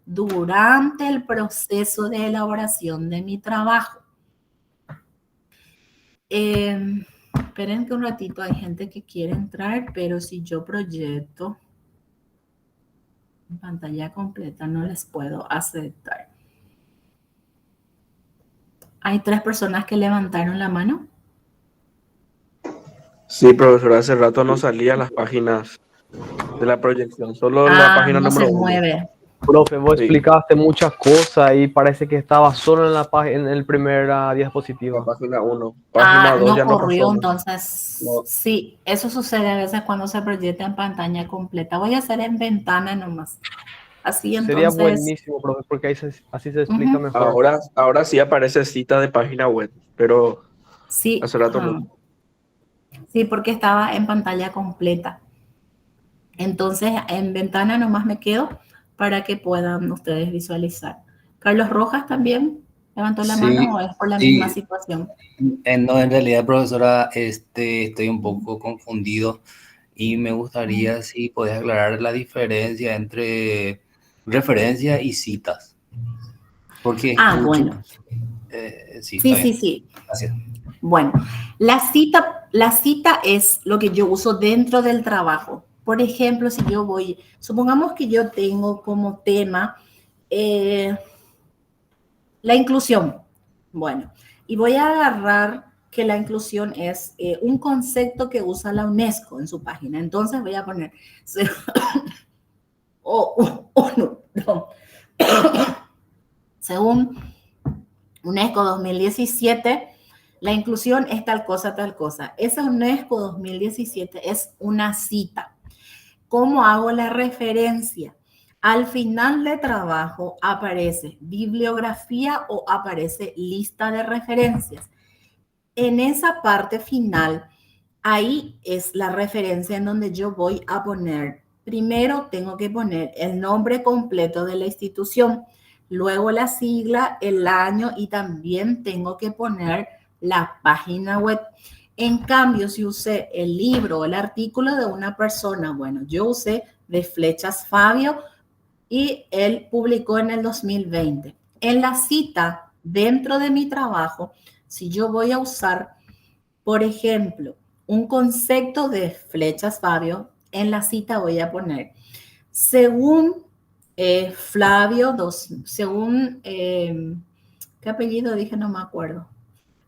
durante el proceso de elaboración de mi trabajo. Esperen que un ratito, hay gente que quiere entrar, pero si yo proyecto en pantalla completa no les puedo aceptar. Hay 3 personas que levantaron la mano. Sí, profesor, hace rato no salían las páginas de la proyección, solo la página No número se 1. mueve. Profe, vos Sí. explicaste muchas cosas y parece que estaba solo en la en el primera La diapositiva. página 1. Página 2 No ya no corrió, pasó. entonces No. sí, eso sucede a veces cuando se proyecta en pantalla completa. Voy a hacer en ventana nomás. Así Sería entonces. buenísimo, profe, porque ahí así se explica mejor. Ahora sí aparece cita de página web, pero Sí, hace rato no. sí, porque estaba en pantalla completa. Entonces, en ventana nomás me quedo para que puedan ustedes visualizar. Carlos Rojas también levantó la mano, Sí, o es por la misma sí. situación. No, en realidad, profesora, estoy un poco confundido y me gustaría si podés aclarar la diferencia entre referencia y citas. Porque escucho. Bueno. Sí, está bien. Sí. Gracias. Bueno, la cita es lo que yo uso dentro del trabajo. Por ejemplo, si yo supongamos que yo tengo como tema la inclusión. Bueno, y voy a agarrar que la inclusión es un concepto que usa la UNESCO en su página. Entonces voy a poner, no. Según UNESCO 2017, la inclusión es tal cosa, tal cosa. Esa UNESCO 2017 es una cita. ¿Cómo hago la referencia? Al final de trabajo aparece bibliografía o aparece lista de referencias. En esa parte final, ahí es la referencia en donde yo voy a poner, primero tengo que poner el nombre completo de la institución, luego la sigla, el año y también tengo que poner la página web. En cambio, si usé el libro o el artículo de una persona, bueno, yo usé de Flechas Fabio y él publicó en el 2020. En la cita, dentro de mi trabajo, si yo voy a usar, por ejemplo, un concepto de Flechas Fabio, en la cita voy a poner, según Flavio, según, ¿qué apellido dije? No me acuerdo.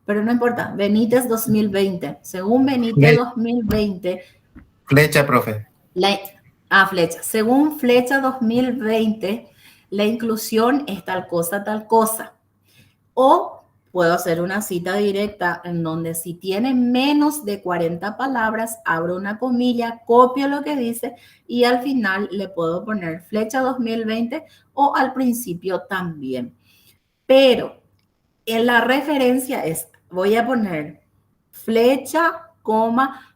Pero no importa, Benítez 2020. Según Benítez 2020. Flecha, profe. Flecha. Según Flecha 2020, la inclusión es tal cosa, tal cosa. O puedo hacer una cita directa en donde si tiene menos de 40 palabras, abro una comilla, copio lo que dice y al final le puedo poner Flecha 2020 o al principio también. Pero en la referencia voy a poner Flecha,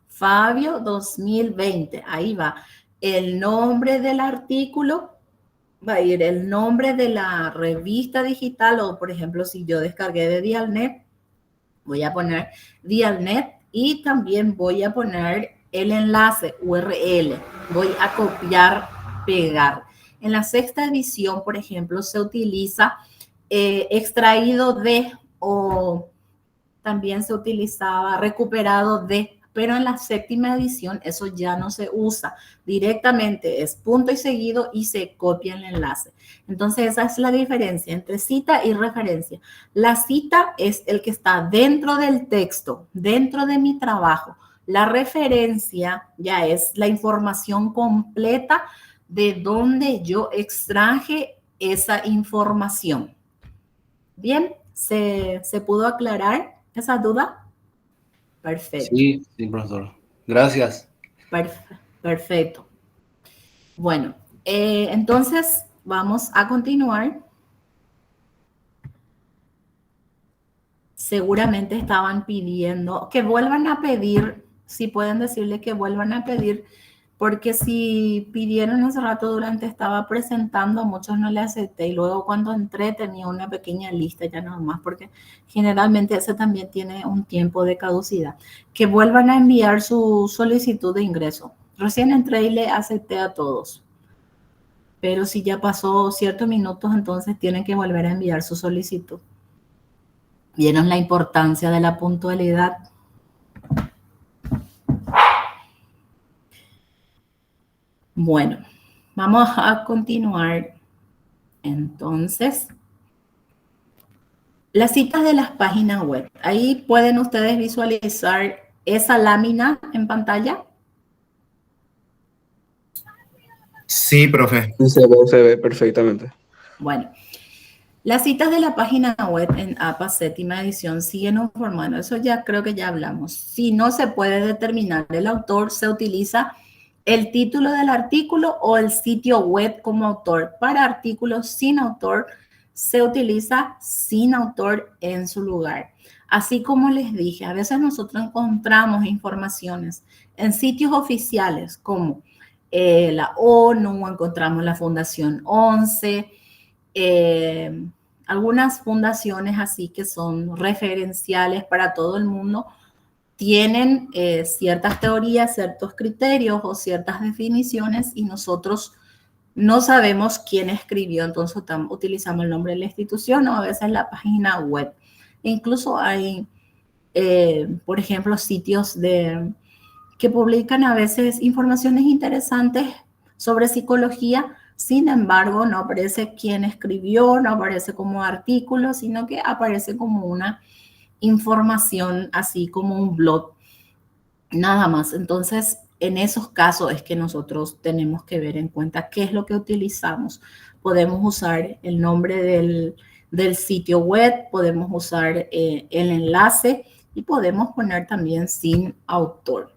Fabio 2020. Ahí va el nombre del artículo, va a ir el nombre de la revista digital o, por ejemplo, si yo descargué de Dialnet, voy a poner Dialnet y también voy a poner el enlace URL. Voy a copiar, pegar. En la sexta edición, por ejemplo, se utiliza extraído de o también se utilizaba recuperado de, pero en la séptima edición eso ya no se usa. Directamente es punto y seguido y se copia el enlace. Entonces esa es la diferencia entre cita y referencia. La cita es el que está dentro del texto, dentro de mi trabajo. La referencia ya es la información completa de donde yo extraje esa información. Bien, ¿se pudo aclarar esa duda? Perfecto. Sí, profesor. Gracias. Perfecto. Bueno, entonces vamos a continuar. Seguramente estaban pidiendo que vuelvan a pedir, si pueden decirle que vuelvan a pedir, porque si pidieron hace rato durante estaba presentando, muchos no le acepté y luego cuando entré tenía una pequeña lista ya nada más, porque generalmente ese también tiene un tiempo de caducidad. Que vuelvan a enviar su solicitud de ingreso. Recién entré y le acepté a todos. pero si ya pasó ciertos minutos, entonces tienen que volver a enviar su solicitud. ¿Vieron la importancia de la puntualidad? Bueno, vamos a continuar. Entonces, las citas de las páginas web. Ahí pueden ustedes visualizar esa lámina en pantalla. Sí, profe. Y se ve perfectamente. Bueno, las citas de la página web en APA séptima edición siguen un formato. Eso ya creo que ya hablamos. Si no se puede determinar el autor, se utiliza el título del artículo o el sitio web como autor. Para artículos sin autor, se utiliza sin autor en su lugar. Así como les dije, a veces nosotros encontramos informaciones en sitios oficiales como la ONU, encontramos la Fundación 11, algunas fundaciones así que son referenciales para todo el mundo, tienen ciertas teorías, ciertos criterios o ciertas definiciones y nosotros no sabemos quién escribió, entonces utilizamos el nombre de la institución o a veces la página web. Incluso hay, por ejemplo, sitios que publican a veces informaciones interesantes sobre psicología, sin embargo, no aparece quién escribió, no aparece como artículo, sino que aparece como una información, así como un blog, nada más. Entonces, en esos casos es que nosotros tenemos que ver en cuenta qué es lo que utilizamos. Podemos usar el nombre del sitio web, podemos usar el enlace y podemos poner también sin autor.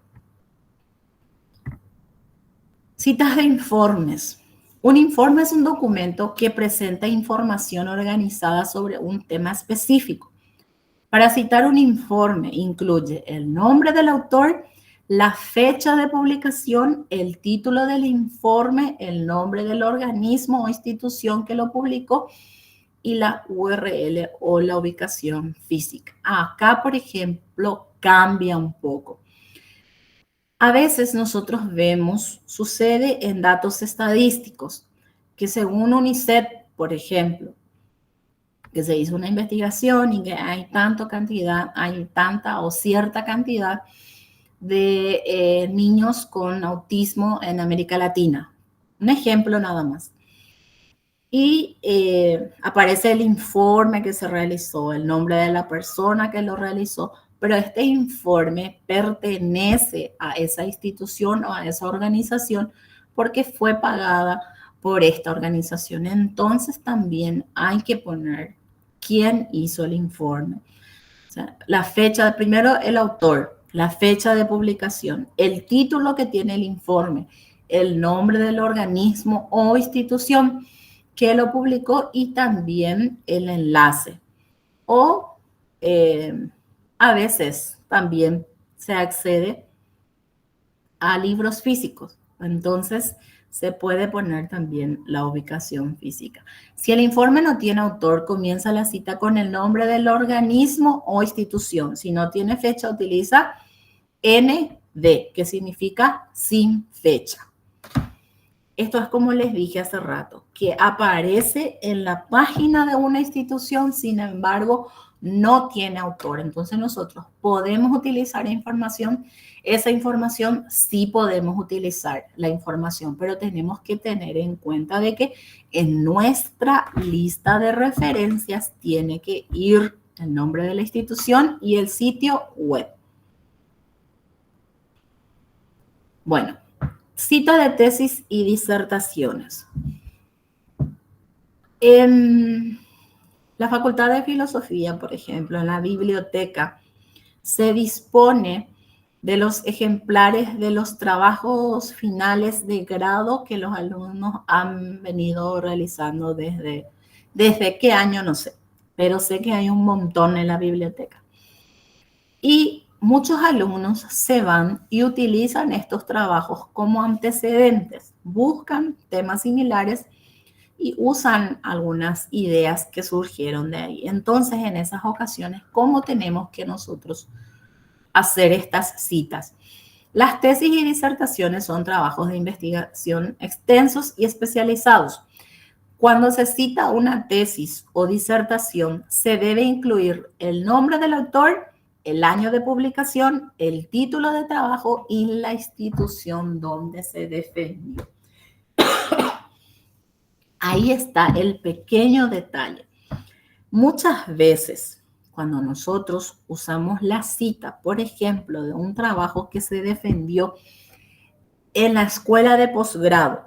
Citas de informes. Un informe es un documento que presenta información organizada sobre un tema específico. Para citar un informe incluye el nombre del autor, la fecha de publicación, el título del informe, el nombre del organismo o institución que lo publicó y la URL o la ubicación física. Acá, por ejemplo, cambia un poco. A veces nosotros vemos, sucede en datos estadísticos, que según UNICEF, por ejemplo, que se hizo una investigación y que hay tanta o cierta cantidad de niños con autismo en América Latina. Un ejemplo nada más. Y aparece el informe que se realizó, el nombre de la persona que lo realizó, pero este informe pertenece a esa institución o a esa organización porque fue pagada por esta organización. Entonces también hay que poner quién hizo el informe. O sea, la fecha, primero el autor, la fecha de publicación, el título que tiene el informe, el nombre del organismo o institución que lo publicó y también el enlace. O a veces también se accede a libros físicos. Entonces, se puede poner también la ubicación física. Si el informe no tiene autor, comienza la cita con el nombre del organismo o institución. Si no tiene fecha, utiliza ND, que significa sin fecha. Esto es como les dije hace rato, que aparece en la página de una institución, sin embargo, no tiene autor. Entonces nosotros podemos utilizar información, esa información sí podemos utilizar la información, pero tenemos que tener en cuenta de que en nuestra lista de referencias tiene que ir el nombre de la institución y el sitio web. Bueno, cita de tesis y disertaciones. En la Facultad de Filosofía, por ejemplo, en la biblioteca, se dispone de los ejemplares de los trabajos finales de grado que los alumnos han venido realizando desde qué año, no sé, pero sé que hay un montón en la biblioteca. Y muchos alumnos se van y utilizan estos trabajos como antecedentes, buscan temas similares y usan algunas ideas que surgieron de ahí. Entonces, en esas ocasiones, ¿cómo tenemos que nosotros hacer estas citas? Las tesis y disertaciones son trabajos de investigación extensos y especializados. Cuando se cita una tesis o disertación, se debe incluir el nombre del autor, el año de publicación, el título de trabajo y la institución donde se defendió. Ahí está el pequeño detalle. Muchas veces, cuando nosotros usamos la cita, por ejemplo, de un trabajo que se defendió en la escuela de posgrado,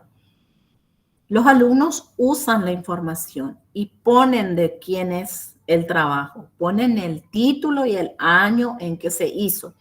los alumnos usan la información y ponen de quién es el trabajo, ponen el título y el año en que se hizo,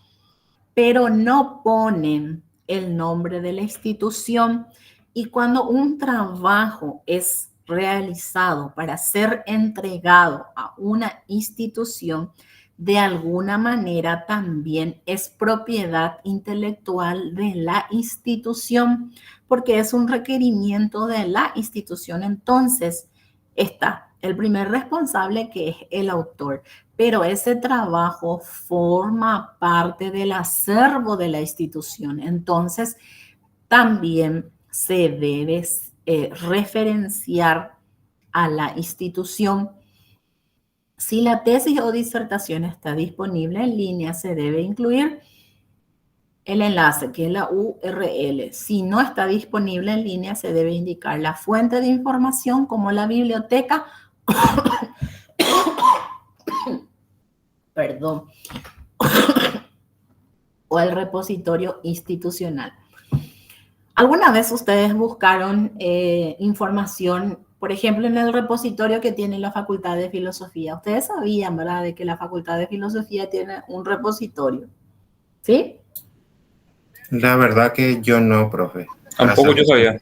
pero no ponen el nombre de la institución. Y cuando un trabajo es realizado para ser entregado a una institución, de alguna manera también es propiedad intelectual de la institución, porque es un requerimiento de la institución. Entonces está el primer responsable, que es el autor, pero ese trabajo forma parte del acervo de la institución. Entonces también se debe referenciar a la institución. Si la tesis o disertación está disponible en línea, se debe incluir el enlace, que es la URL. Si no está disponible en línea, se debe indicar la fuente de información, como la biblioteca, perdón, o el repositorio institucional. ¿Alguna vez ustedes buscaron información, por ejemplo, en el repositorio que tiene la Facultad de Filosofía? Ustedes sabían, ¿verdad?, de que la Facultad de Filosofía tiene un repositorio, ¿sí? La verdad que yo no, profe. Tampoco yo sabía.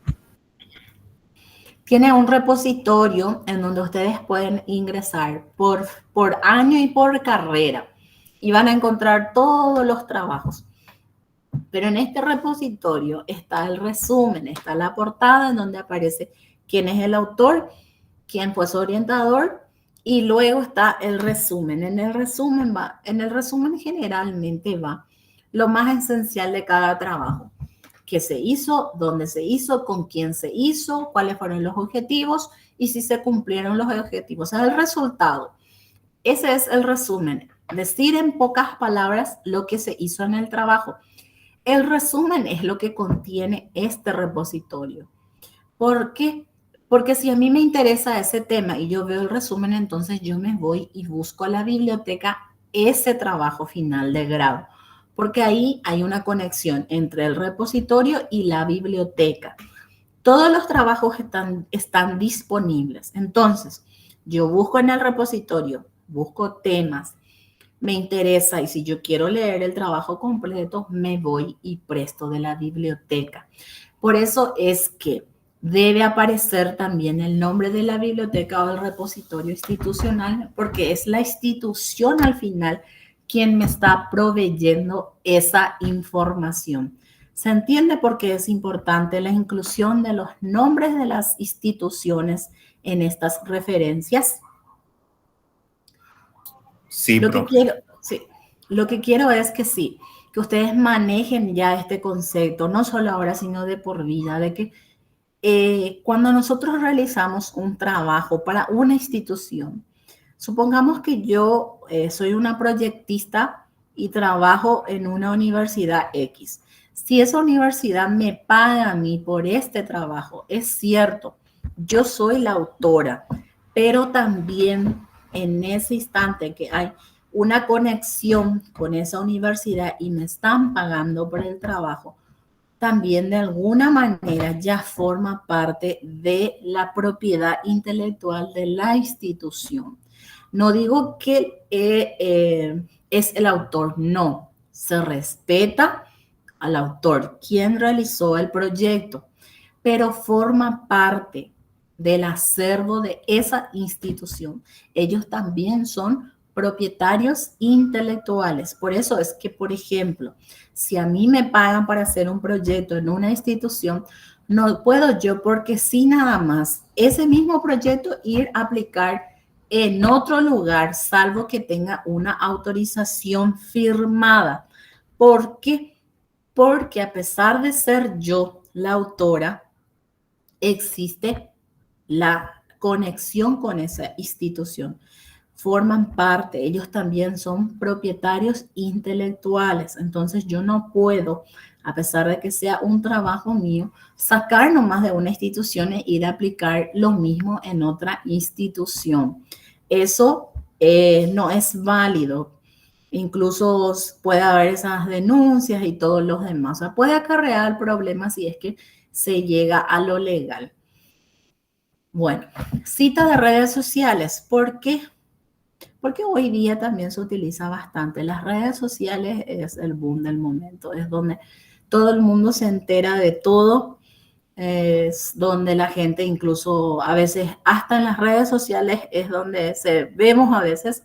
Tiene un repositorio en donde ustedes pueden ingresar por año y por carrera y van a encontrar todos los trabajos. Pero en este repositorio está el resumen, está la portada en donde aparece quién es el autor, quién fue su orientador, y luego está el resumen. En el resumen generalmente va lo más esencial de cada trabajo: qué se hizo, dónde se hizo, con quién se hizo, cuáles fueron los objetivos y si se cumplieron los objetivos. O sea, el resultado. Ese es el resumen. Decir en pocas palabras lo que se hizo en el trabajo. El resumen es lo que contiene este repositorio. ¿Por qué? Porque si a mí me interesa ese tema y yo veo el resumen, entonces yo me voy y busco a la biblioteca ese trabajo final de grado, porque ahí hay una conexión entre el repositorio y la biblioteca. Todos los trabajos están disponibles. Entonces, yo busco en el repositorio, busco temas, me interesa, y si yo quiero leer el trabajo completo, me voy y presto de la biblioteca. Por eso es que debe aparecer también el nombre de la biblioteca o el repositorio institucional, porque es la institución al final quien me está proveyendo esa información. ¿Se entiende por qué es importante la inclusión de los nombres de las instituciones en estas referencias? Sí, Lo que quiero es que sí, que ustedes manejen ya este concepto, no solo ahora, sino de por vida, de que cuando nosotros realizamos un trabajo para una institución, supongamos que yo soy una proyectista y trabajo en una universidad X. Si esa universidad me paga a mí por este trabajo, es cierto, yo soy la autora, pero también en ese instante que hay una conexión con esa universidad y me están pagando por el trabajo, también de alguna manera ya forma parte de la propiedad intelectual de la institución. No digo que es el autor, no, se respeta al autor, quien realizó el proyecto, pero forma parte del acervo de esa institución. Ellos también son propietarios intelectuales. Por eso es que, por ejemplo, si a mí me pagan para hacer un proyecto en una institución, no puedo yo, porque sí, nada más, ese mismo proyecto ir a aplicar en otro lugar, salvo que tenga una autorización firmada. ¿Por qué? porque a pesar de ser yo la autora, existe la conexión con esa institución. Forman parte, ellos también son propietarios intelectuales. Entonces yo no puedo, a pesar de que sea un trabajo mío, sacar nomás de una institución e ir a aplicar lo mismo en otra institución. Eso no es válido. Incluso puede haber esas denuncias y todos los demás. O sea, puede acarrear problemas si es que se llega a lo legal. Bueno, cita de redes sociales. ¿Por qué? Porque hoy día también se utiliza bastante. Las redes sociales es el boom del momento. Es donde todo el mundo se entera de todo. Es donde la gente incluso a veces, hasta en las redes sociales, es donde vemos a veces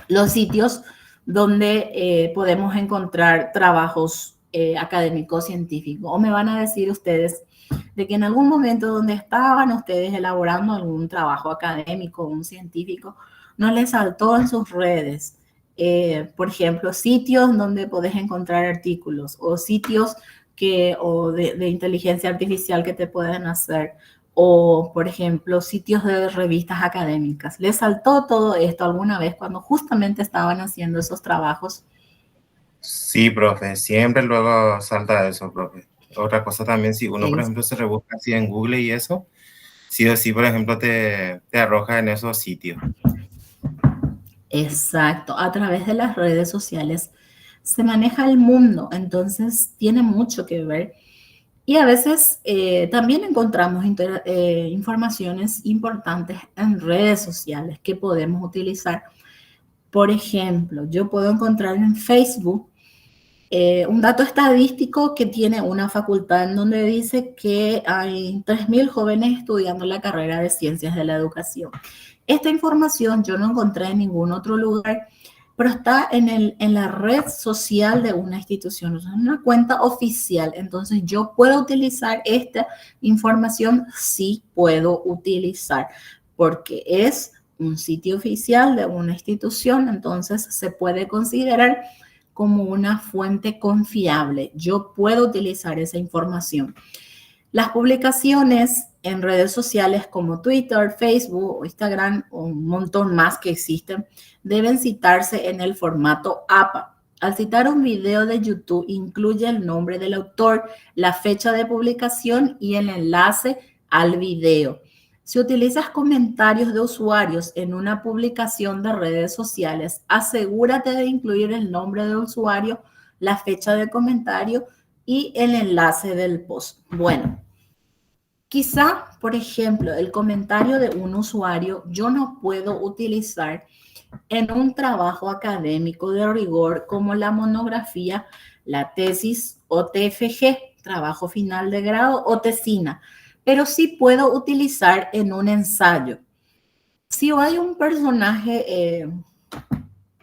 los sitios donde podemos encontrar trabajos académicos científicos. O me van a decir ustedes de que en algún momento donde estaban ustedes elaborando algún trabajo académico, un científico, no les saltó en sus redes, por ejemplo, sitios donde podés encontrar artículos o sitios de inteligencia artificial que te pueden hacer, o, por ejemplo, sitios de revistas académicas. ¿Les saltó todo esto alguna vez cuando justamente estaban haciendo esos trabajos? Sí, profe, siempre luego salta eso, profe. Otra cosa también, si uno, por ejemplo, se rebusca así en Google y eso, sí o sí, por ejemplo, te arroja en esos sitios. Exacto, a través de las redes sociales se maneja el mundo, entonces tiene mucho que ver. Y a veces también encontramos informaciones importantes en redes sociales que podemos utilizar. Por ejemplo, yo puedo encontrar en Facebook un dato estadístico que tiene una facultad en donde dice que hay 3.000 jóvenes estudiando la carrera de Ciencias de la Educación. Esta información yo no encontré en ningún otro lugar, pero está en la red social de una institución, o sea, en una cuenta oficial. Entonces, ¿yo puedo utilizar esta información? Sí puedo utilizar, porque es un sitio oficial de una institución, entonces se puede considerar como una fuente confiable. Yo puedo utilizar esa información. Las publicaciones en redes sociales como Twitter, Facebook o Instagram, o un montón más que existen, deben citarse en el formato APA. Al citar un video de YouTube, incluye el nombre del autor, la fecha de publicación y el enlace al video. Si utilizas comentarios de usuarios en una publicación de redes sociales, asegúrate de incluir el nombre del usuario, la fecha de comentario y el enlace del post. Bueno, quizá, por ejemplo, el comentario de un usuario yo no puedo utilizar en un trabajo académico de rigor como la monografía, la tesis o TFG, trabajo final de grado o tesina, pero sí puedo utilizar en un ensayo. Si hay un personaje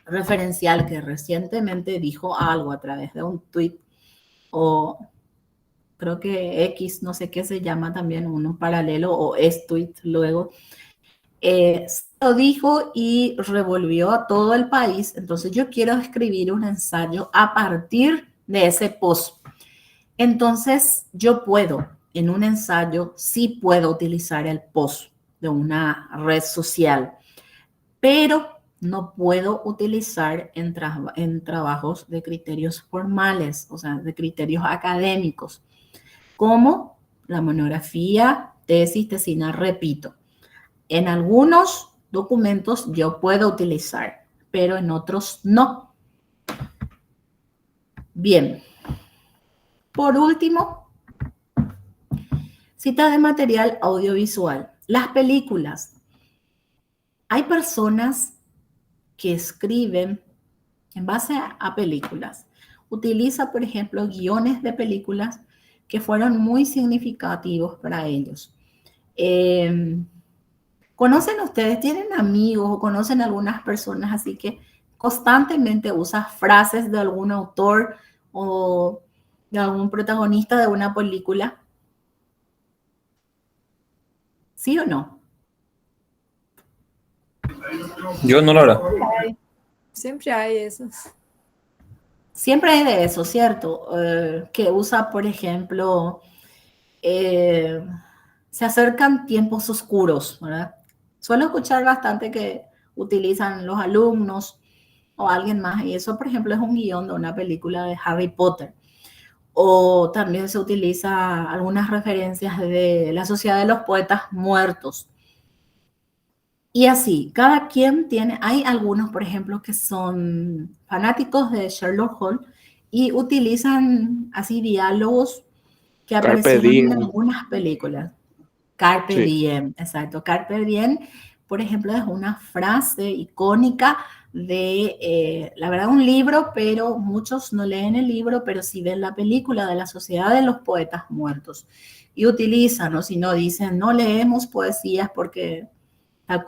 referencial que recientemente dijo algo a través de un tweet o creo que X, no sé qué se llama también, uno paralelo o es tweet luego, lo dijo y revolvió a todo el país. Entonces yo quiero escribir un ensayo a partir de ese post. Entonces yo puedo, en un ensayo, sí puedo utilizar el post de una red social, pero no puedo utilizar en trabajos de criterios formales, o sea, de criterios académicos, como la monografía, tesis, tesina, repito. En algunos documentos yo puedo utilizar, pero en otros no. Bien. Por último, cita de material audiovisual. Las películas. Hay personas que escriben en base a películas. Utiliza, por ejemplo, guiones de películas que fueron muy significativos para ellos. ¿Conocen ustedes, tienen amigos o conocen algunas personas así que constantemente usan frases de algún autor o de algún protagonista de una película? ¿Sí o no? Yo no, la verdad. Siempre hay esos. Siempre hay de eso, ¿cierto? Que usa, por ejemplo, se acercan tiempos oscuros, ¿verdad? Suelo escuchar bastante que utilizan los alumnos o alguien más, y eso, por ejemplo, es un guión de una película de Harry Potter. O también se utiliza algunas referencias de la Sociedad de los Poetas Muertos. Y así, cada quien tiene, hay algunos, por ejemplo, que son fanáticos de Sherlock Holmes y utilizan así diálogos que Carpe aparecieron en diem. algunas películas. Carpe Sí. diem, exacto. Carpe diem, por ejemplo, es una frase icónica de, la verdad, un libro, pero muchos no leen el libro, pero sí ven la película de la Sociedad de los Poetas Muertos. Y utilizan, o si no, dicen, no leemos poesías porque tal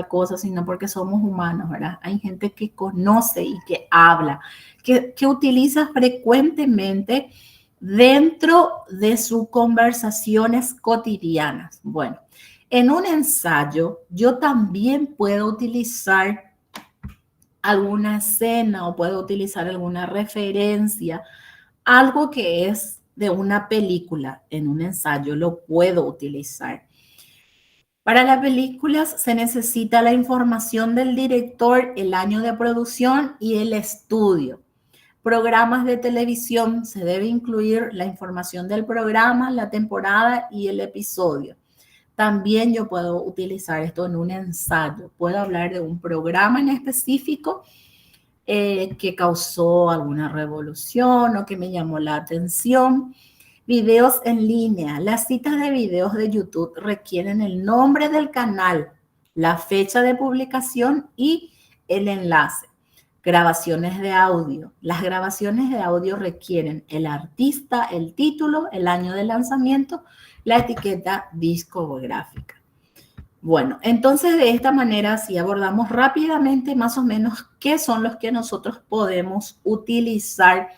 cosa, sino porque somos humanos, ¿verdad? Hay gente que conoce y que habla, que utiliza frecuentemente dentro de sus conversaciones cotidianas. Bueno, en un ensayo yo también puedo utilizar alguna escena o puedo utilizar alguna referencia, algo que es de una película. En un ensayo lo puedo utilizar. Para las películas se necesita la información del director, el año de producción y el estudio. Programas de televisión se debe incluir la información del programa, la temporada y el episodio. También yo puedo utilizar esto en un ensayo. Puedo hablar de un programa en específico que causó alguna revolución o que me llamó la atención. Videos en línea. Las citas de videos de YouTube requieren el nombre del canal, la fecha de publicación y el enlace. Grabaciones de audio. Las grabaciones de audio requieren el artista, el título, el año de lanzamiento, la etiqueta discográfica. Bueno, entonces de esta manera sí abordamos rápidamente más o menos qué son los que nosotros podemos utilizar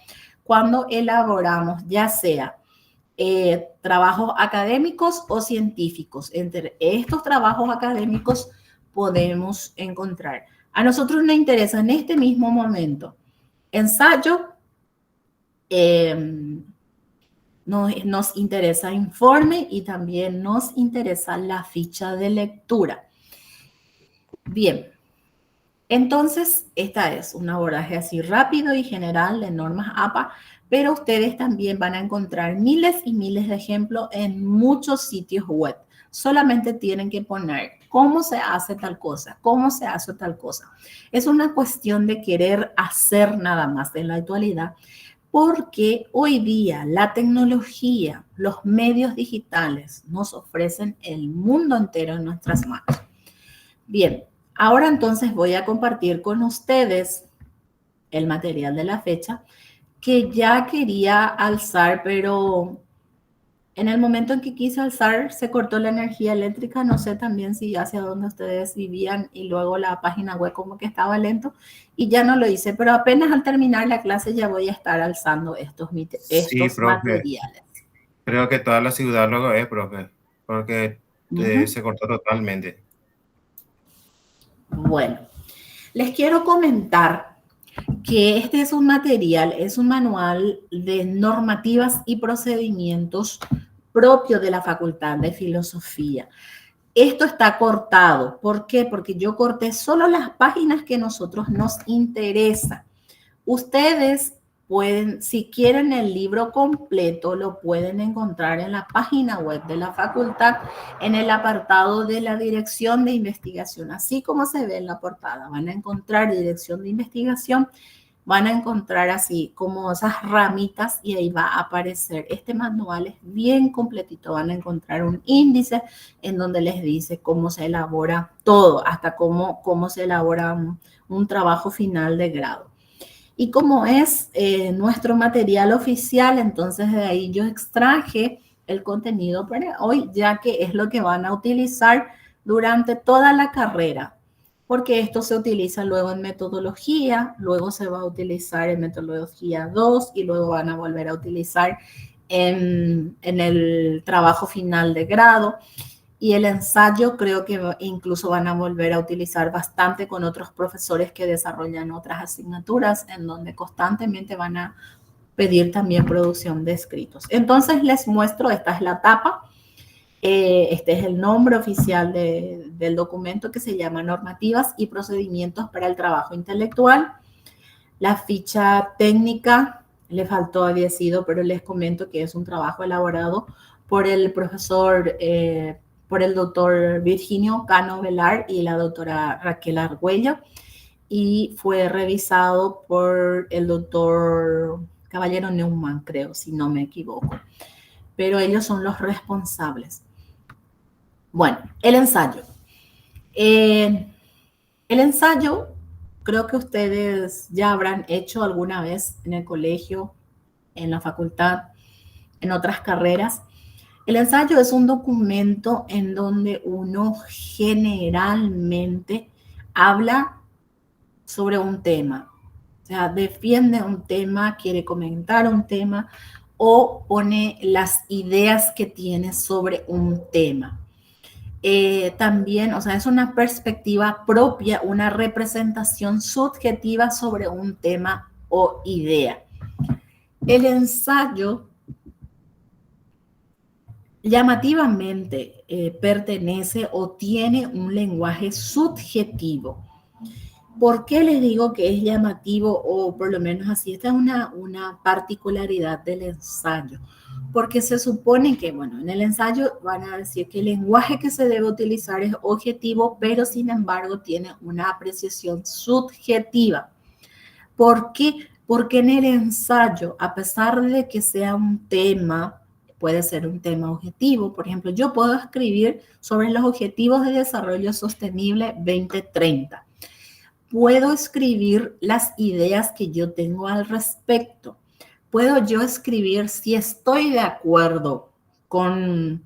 cuando elaboramos, ya sea trabajos académicos o científicos. Entre estos trabajos académicos podemos encontrar. A nosotros nos interesa en este mismo momento ensayo, nos interesa informe y también nos interesa la ficha de lectura. Bien, entonces esta es un abordaje así rápido y general de normas APA, pero ustedes también van a encontrar miles y miles de ejemplos en muchos sitios web. Solamente tienen que poner cómo se hace tal cosa, cómo se hace tal cosa. Es una cuestión de querer hacer nada más en la actualidad, porque hoy día la tecnología, los medios digitales nos ofrecen el mundo entero en nuestras manos. Bien, ahora entonces voy a compartir con ustedes el material de la fecha que ya quería alzar, pero en el momento en que quise alzar se cortó la energía eléctrica. No sé también si hacia donde ustedes vivían y luego la página web como que estaba lento y ya no lo hice, pero apenas al terminar la clase ya voy a estar alzando estos Sí, profe. materiales. Creo que toda la ciudad luego es, profe, porque se cortó totalmente. Bueno, les quiero comentar que este es un material, es un manual de normativas y procedimientos propio de la Facultad de Filosofía. Esto está cortado. ¿Por qué? Porque yo corté solo las páginas que a nosotros nos interesan. Ustedes pueden, si quieren el libro completo, lo pueden encontrar en la página web de la facultad, en el apartado de la dirección de investigación. Así como se ve en la portada, van a encontrar dirección de investigación, van a encontrar así como esas ramitas y ahí va a aparecer. Este manual es bien completito, van a encontrar un índice en donde les dice cómo se elabora todo, hasta cómo se elabora un trabajo final de grado. Y como es nuestro material oficial, entonces de ahí yo extraje el contenido para hoy, ya que es lo que van a utilizar durante toda la carrera, porque esto se utiliza luego en metodología, luego se va a utilizar en metodología 2 y luego van a volver a utilizar en el trabajo final de grado. Y el ensayo creo que incluso van a volver a utilizar bastante con otros profesores que desarrollan otras asignaturas en donde constantemente van a pedir también producción de escritos. Entonces les muestro, esta es la tapa, este es el nombre oficial del documento que se llama Normativas y Procedimientos para el Trabajo Intelectual. La ficha técnica, le faltó, había sido, pero les comento que es un trabajo elaborado por el profesor, por el doctor Virginio Cano Velar y la doctora Raquel Argüello, y fue revisado por el doctor Caballero Neumann, creo, si no me equivoco. Pero ellos son los responsables. Bueno, el ensayo. El ensayo, creo que ustedes ya habrán hecho alguna vez en el colegio, en la facultad, en otras carreras. El ensayo es un documento en donde uno generalmente habla sobre un tema. O sea, defiende un tema, quiere comentar un tema o pone las ideas que tiene sobre un tema. También, o sea, es una perspectiva propia, una representación subjetiva sobre un tema o idea. El ensayo llamativamente pertenece o tiene un lenguaje subjetivo. ¿Por qué les digo que es llamativo o por lo menos así? Esta es una particularidad del ensayo. Porque se supone que, bueno, en el ensayo van a decir que el lenguaje que se debe utilizar es objetivo, pero sin embargo tiene una apreciación subjetiva. ¿Por qué? Porque en el ensayo, a pesar de que sea un tema, puede ser un tema objetivo. Por ejemplo, yo puedo escribir sobre los Objetivos de Desarrollo Sostenible 2030. Puedo escribir las ideas que yo tengo al respecto. Puedo yo escribir si estoy de acuerdo con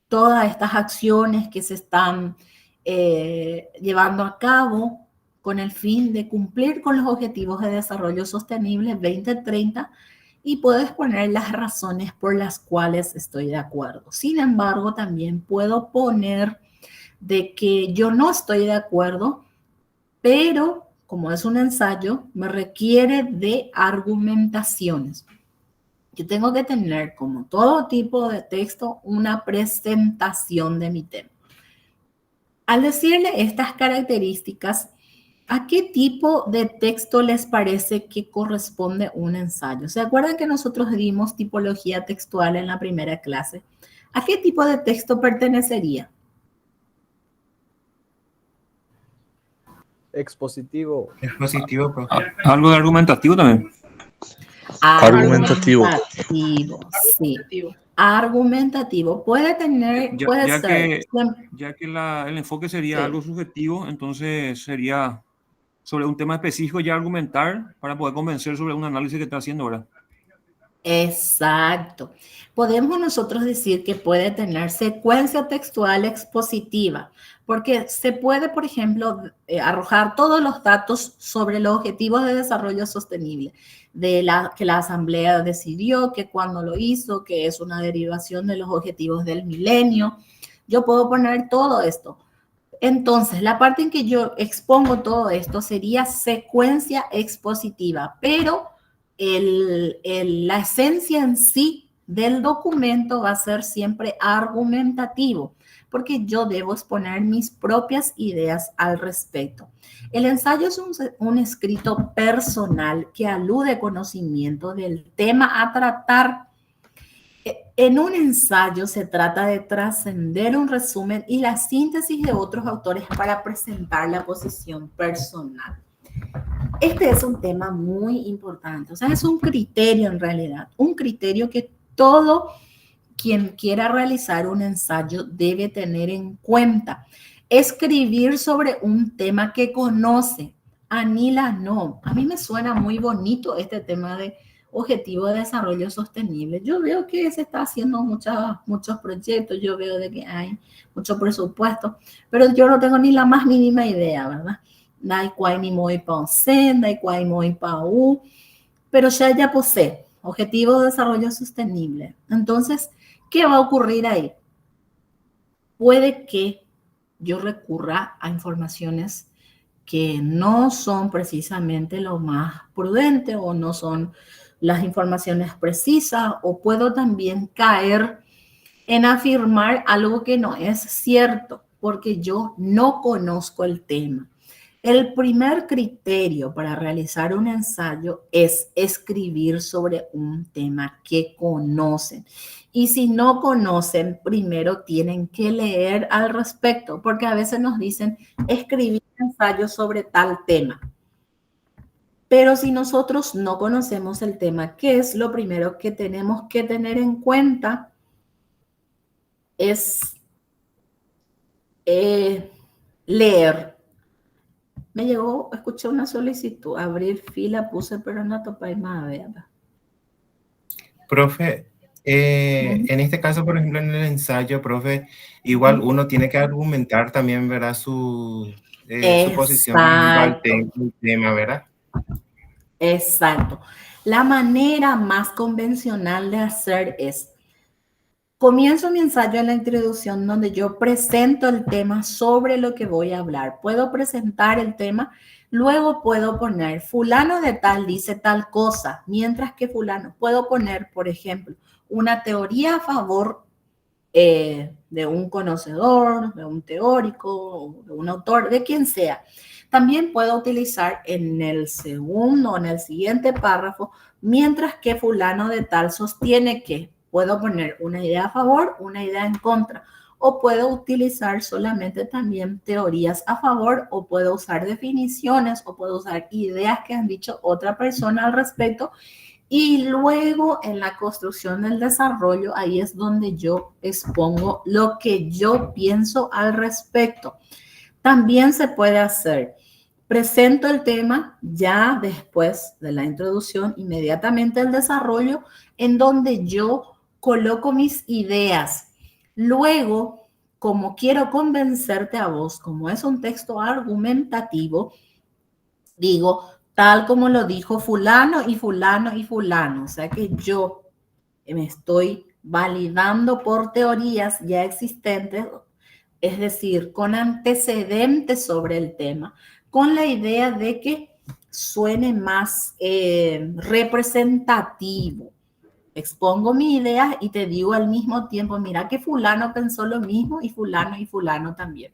todas estas acciones que se están llevando a cabo con el fin de cumplir con los Objetivos de Desarrollo Sostenible 2030 y puedo exponer las razones por las cuales estoy de acuerdo. Sin embargo, también puedo poner de que yo no estoy de acuerdo, pero como es un ensayo, me requiere de argumentaciones. Yo tengo que tener, como todo tipo de texto, una presentación de mi tema. Al decirle estas características, ¿a qué tipo de texto les parece que corresponde un ensayo? ¿Se acuerdan que nosotros dimos tipología textual en la primera clase? ¿A qué tipo de texto pertenecería? Expositivo. Expositivo, profe. Algo de argumentativo también. Argumentativo. Sí. Argumentativo. Puede tener, puede ser. Ya que el enfoque sería Sí. algo subjetivo, entonces sería sobre un tema específico ya argumentar para poder convencer sobre un análisis que está haciendo ahora. Exacto. Podemos nosotros decir que puede tener secuencia textual expositiva, porque se puede, por ejemplo, arrojar todos los datos sobre los Objetivos de Desarrollo Sostenible, que la Asamblea decidió, que cuando lo hizo, que es una derivación de los Objetivos del Milenio. Yo puedo poner todo esto. Entonces, la parte en que yo expongo todo esto sería secuencia expositiva, pero la esencia en sí del documento va a ser siempre argumentativo, porque yo debo exponer mis propias ideas al respecto. El ensayo es un escrito personal que alude conocimiento del tema a tratar. En un ensayo se trata de trascender un resumen y la síntesis de otros autores para presentar la posición personal. Este es un tema muy importante, o sea, es un criterio en realidad, un criterio que todo quien quiera realizar un ensayo debe tener en cuenta. Escribir sobre un tema que conoce. Anila, no. A mí me suena muy bonito este tema de Objetivo de Desarrollo Sostenible. Yo veo que se está haciendo muchos proyectos, yo veo de que hay mucho presupuesto, pero yo no tengo ni la más mínima idea, ¿verdad? Dai quai ni moi pensé, dai quai moi pau, pero ya posee Objetivo de Desarrollo Sostenible. Entonces, ¿qué va a ocurrir ahí? puede que yo recurra a informaciones que no son precisamente lo más prudente o no son las informaciones precisas, o puedo también caer en afirmar algo que no es cierto porque yo no conozco el tema. El primer criterio para realizar un ensayo es escribir sobre un tema que conocen. Y si no conocen, primero tienen que leer al respecto, porque a veces nos dicen escribir un ensayo sobre tal tema. Pero si nosotros no conocemos el tema, ¿qué es lo primero que tenemos que tener en cuenta? Es leer. Me llegó, escuché una solicitud, abrir fila, puse, pero no topé más a ver. Profe, en este caso, por ejemplo, en el ensayo, profe, igual uno tiene que argumentar también, ¿verdad? Su posición al tema, ¿verdad? Exacto. La manera más convencional de hacer es: comienzo mi ensayo en la introducción donde yo presento el tema sobre lo que voy a hablar. Puedo presentar el tema, luego puedo poner fulano de tal dice tal cosa, mientras que fulano, puedo poner, por ejemplo, una teoría a favor de un conocedor, de un teórico, de un autor, de quien sea. También puedo utilizar en el segundo o en el siguiente párrafo, mientras que fulano de tal sostiene que. Puedo poner una idea a favor, una idea en contra, o puedo utilizar solamente también teorías a favor, o puedo usar definiciones, o puedo usar ideas que han dicho otra persona al respecto. Y luego en la construcción del desarrollo, ahí es donde yo expongo lo que yo pienso al respecto. También se puede hacer: presento el tema ya después de la introducción, inmediatamente el desarrollo, en donde yo coloco mis ideas. Luego, como quiero convencerte a vos, como es un texto argumentativo, digo, tal como lo dijo fulano y fulano y fulano. O sea que yo me estoy validando por teorías ya existentes, es decir, con antecedentes sobre el tema, con la idea de que suene más representativo. Expongo mi idea y te digo al mismo tiempo, mira que fulano pensó lo mismo y fulano también.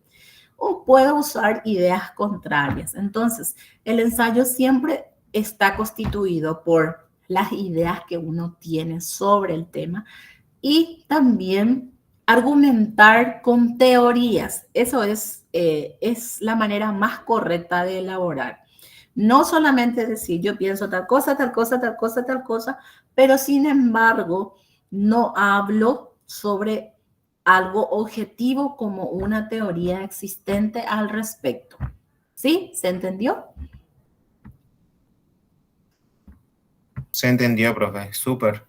O puedo usar ideas contrarias. Entonces, el ensayo siempre está constituido por las ideas que uno tiene sobre el tema y también argumentar con teorías. Eso es la manera más correcta de elaborar. No solamente decir yo pienso tal cosa, tal cosa, tal cosa, tal cosa, pero sin embargo no hablo sobre algo objetivo como una teoría existente al respecto. ¿Sí? ¿Se entendió? Se entendió, profe. Súper.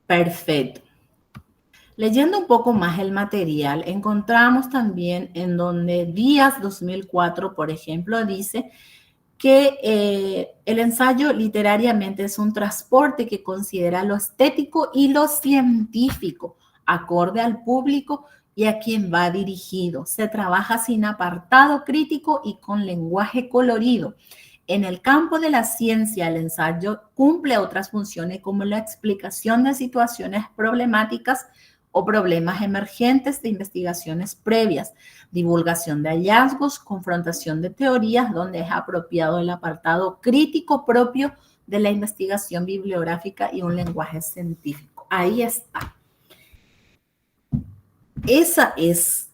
Perfecto. Leyendo un poco más el material, encontramos también en donde Díaz 2004, por ejemplo, dice que el ensayo literariamente es un transporte que considera lo estético y lo científico, acorde al público y a quien va dirigido. Se trabaja sin apartado crítico y con lenguaje colorido. En el campo de la ciencia, el ensayo cumple otras funciones como la explicación de situaciones problemáticas o problemas emergentes de investigaciones previas, divulgación de hallazgos, confrontación de teorías, donde es apropiado el apartado crítico propio de la investigación bibliográfica y un lenguaje científico. Ahí está. Esa es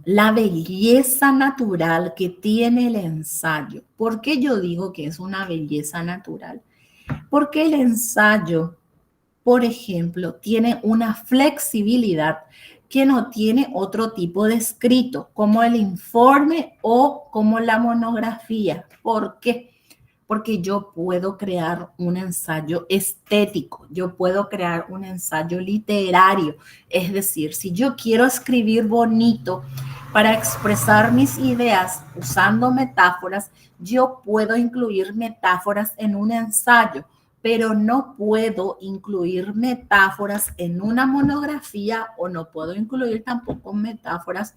la belleza natural que tiene el ensayo. ¿Por qué yo digo que es una belleza natural? Porque el ensayo, por ejemplo, tiene una flexibilidad que no tiene otro tipo de escrito, como el informe o como la monografía. ¿Por qué? Porque yo puedo crear un ensayo estético, yo puedo crear un ensayo literario. Es decir, si yo quiero escribir bonito para expresar mis ideas usando metáforas, yo puedo incluir metáforas en un ensayo. pero no puedo incluir metáforas en una monografía o no puedo incluir tampoco metáforas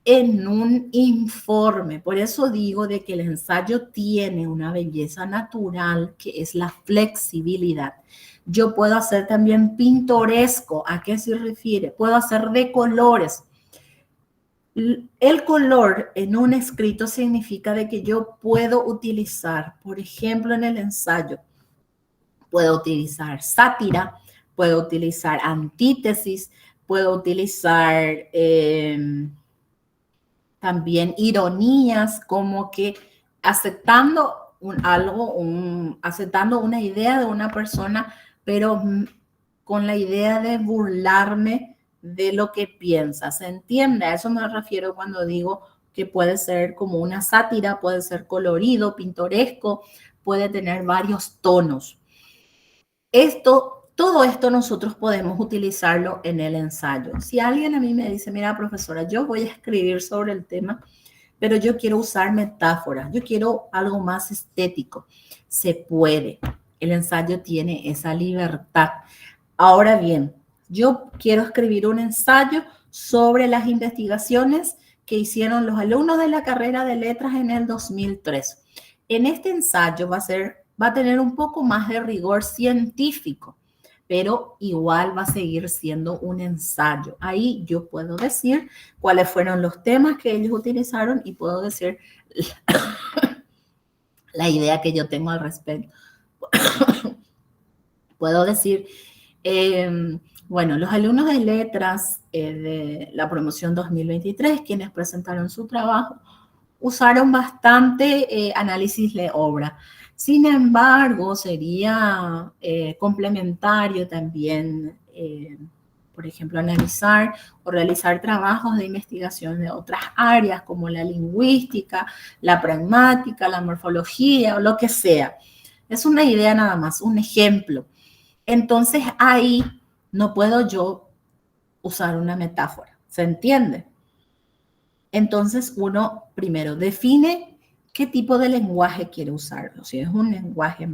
en un informe. Por eso digo de que el ensayo tiene una belleza natural que es la flexibilidad. Yo puedo hacer también pintoresco. ¿A qué se refiere? Puedo hacer de colores. El color en un escrito significa de que yo puedo utilizar, por ejemplo, en el ensayo, puedo utilizar sátira, puedo utilizar antítesis, puedo utilizar también ironías, como que aceptando aceptando una idea de una persona, pero con la idea de burlarme de lo que piensa. ¿Se entiende? A eso me refiero cuando digo que puede ser como una sátira, puede ser colorido, pintoresco, puede tener varios tonos. Todo esto nosotros podemos utilizarlo en el ensayo. Si alguien a mí me dice, mira, profesora, yo voy a escribir sobre el tema, pero yo quiero usar metáforas, yo quiero algo más estético, se puede. El ensayo tiene esa libertad. Ahora bien, yo quiero escribir un ensayo sobre las investigaciones que hicieron los alumnos de la carrera de letras en el 2003. En este ensayo va a tener un poco más de rigor científico, pero igual va a seguir siendo un ensayo. Ahí yo puedo decir cuáles fueron los temas que ellos utilizaron y puedo decir la idea que yo tengo al respecto. Puedo decir, bueno, los alumnos de letras de la promoción 2023, quienes presentaron su trabajo, usaron bastante análisis de obra. Sin embargo, sería complementario también, por ejemplo, analizar o realizar trabajos de investigación de otras áreas como la lingüística, la pragmática, la morfología o lo que sea. Es una idea nada más, un ejemplo. Entonces ahí no puedo yo usar una metáfora, ¿se entiende? Entonces uno primero define qué tipo de lenguaje quiere usarlo, si es un lenguaje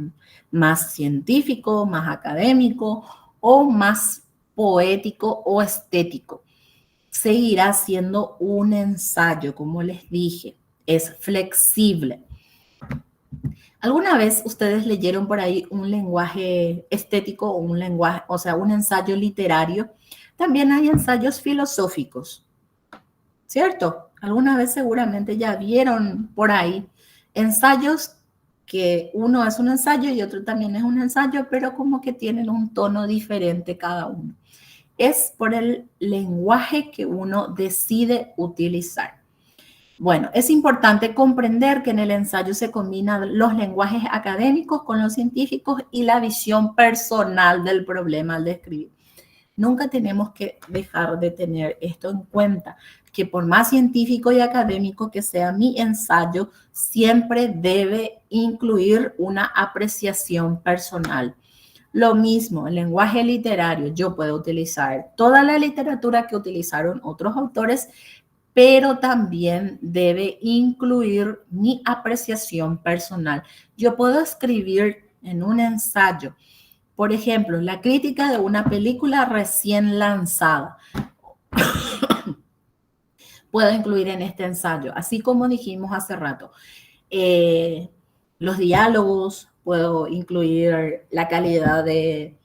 más científico, más académico o más poético o estético. Seguirá siendo un ensayo, como les dije, es flexible. ¿Alguna vez ustedes leyeron por ahí un lenguaje estético o un lenguaje, o sea, un ensayo literario? También hay ensayos filosóficos, ¿cierto? Alguna vez seguramente ya vieron por ahí ensayos que uno es un ensayo y otro también es un ensayo, pero como que tienen un tono diferente cada uno. Es por el lenguaje que uno decide utilizar. Bueno, es importante comprender que en el ensayo se combinan los lenguajes académicos con los científicos y la visión personal del problema al describir. Nunca tenemos que dejar de tener esto en cuenta, que por más científico y académico que sea mi ensayo, siempre debe incluir una apreciación personal. Lo mismo, el lenguaje literario, yo puedo utilizar toda la literatura que utilizaron otros autores, pero también debe incluir mi apreciación personal. Yo puedo escribir en un ensayo, por ejemplo, la crítica de una película recién lanzada. Puedo incluir en este ensayo, así como dijimos hace rato, los diálogos, puedo incluir la calidad de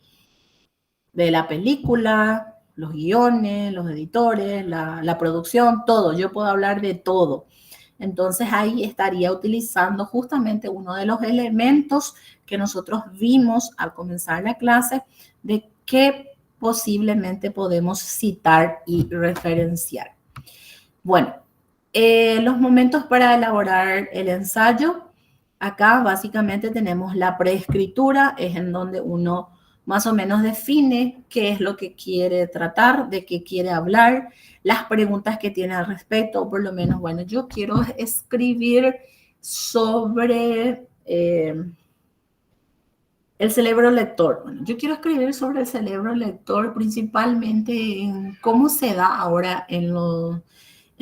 la película, los guiones, los editores, la producción, todo. Yo puedo hablar de todo. Entonces ahí estaría utilizando justamente uno de los elementos que nosotros vimos al comenzar la clase de qué posiblemente podemos citar y referenciar. Bueno, los momentos para elaborar el ensayo. Acá básicamente tenemos la preescritura, es en donde uno más o menos define qué es lo que quiere tratar, de qué quiere hablar, las preguntas que tiene al respecto, o por lo menos, bueno, yo quiero escribir sobre el cerebro lector. Bueno, yo quiero escribir sobre el cerebro lector principalmente en cómo se da ahora en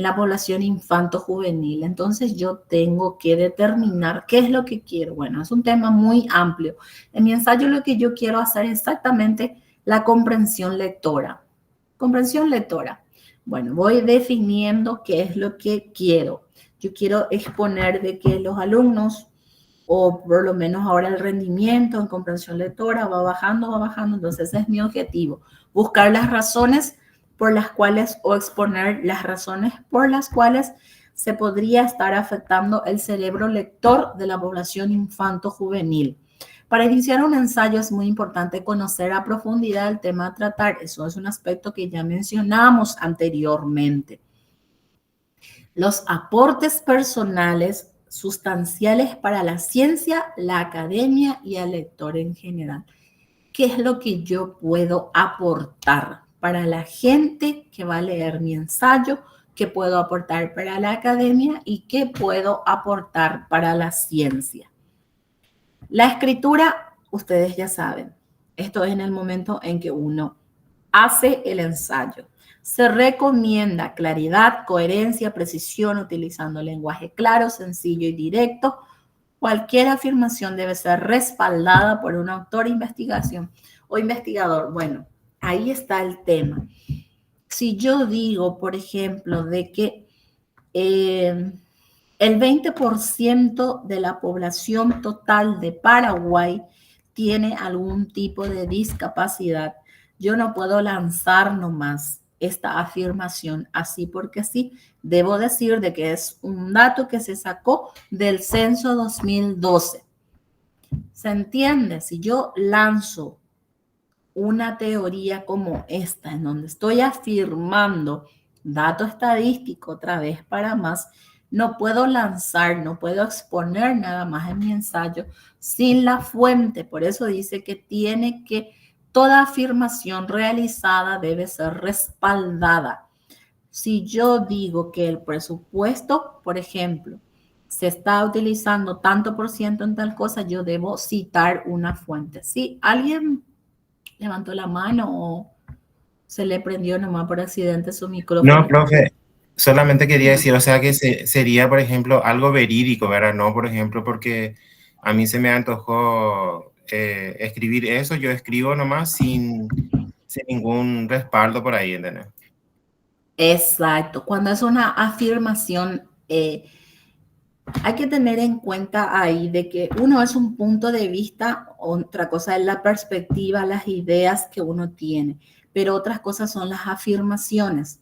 la población infanto-juvenil. Entonces yo tengo que determinar qué es lo que quiero. Bueno, es un tema muy amplio. En mi ensayo lo que yo quiero hacer es exactamente la comprensión lectora. Comprensión lectora. Bueno, voy definiendo qué es lo que quiero. Yo quiero exponer de que los alumnos, o por lo menos ahora el rendimiento en comprensión lectora va bajando, entonces ese es mi objetivo, buscar las razones por las cuales, o exponer las razones por las cuales se podría estar afectando el cerebro lector de la población infanto-juvenil. Para iniciar un ensayo es muy importante conocer a profundidad el tema a tratar, eso es un aspecto que ya mencionamos anteriormente. Los aportes personales sustanciales para la ciencia, la academia y al lector en general. ¿Qué es lo que yo puedo aportar para la gente que va a leer mi ensayo? ¿Qué puedo aportar para la academia? ¿Y qué puedo aportar para la ciencia? La escritura, ustedes ya saben, esto es en el momento en que uno hace el ensayo. Se recomienda claridad, coherencia, precisión, utilizando lenguaje claro, sencillo y directo. Cualquier afirmación debe ser respaldada por un autor de investigación o investigador. Bueno, ahí está el tema. Si yo digo, por ejemplo, de que el 20% de la población total de Paraguay tiene algún tipo de discapacidad, yo no puedo lanzar nomás esta afirmación así porque sí. Debo decir de que es un dato que se sacó del censo 2012. ¿Se entiende? Si yo lanzo una teoría como esta, en donde estoy afirmando dato estadístico otra vez para más, no puedo lanzar, no puedo exponer nada más en mi ensayo sin la fuente. Por eso dice que toda afirmación realizada debe ser respaldada. Si yo digo que el presupuesto, por ejemplo, se está utilizando tanto por ciento en tal cosa, yo debo citar una fuente. Si alguien levantó la mano o se le prendió nomás por accidente su micrófono. No, profe, solamente quería decir, o sea, que sería, por ejemplo, algo verídico, ¿verdad? No, por ejemplo, porque a mí se me antojó escribir eso, yo escribo nomás sin ningún respaldo por ahí, ¿entendés? Exacto. Cuando es una afirmación, hay que tener en cuenta ahí de que uno es un punto de vista, otra cosa es la perspectiva, las ideas que uno tiene, pero otras cosas son las afirmaciones.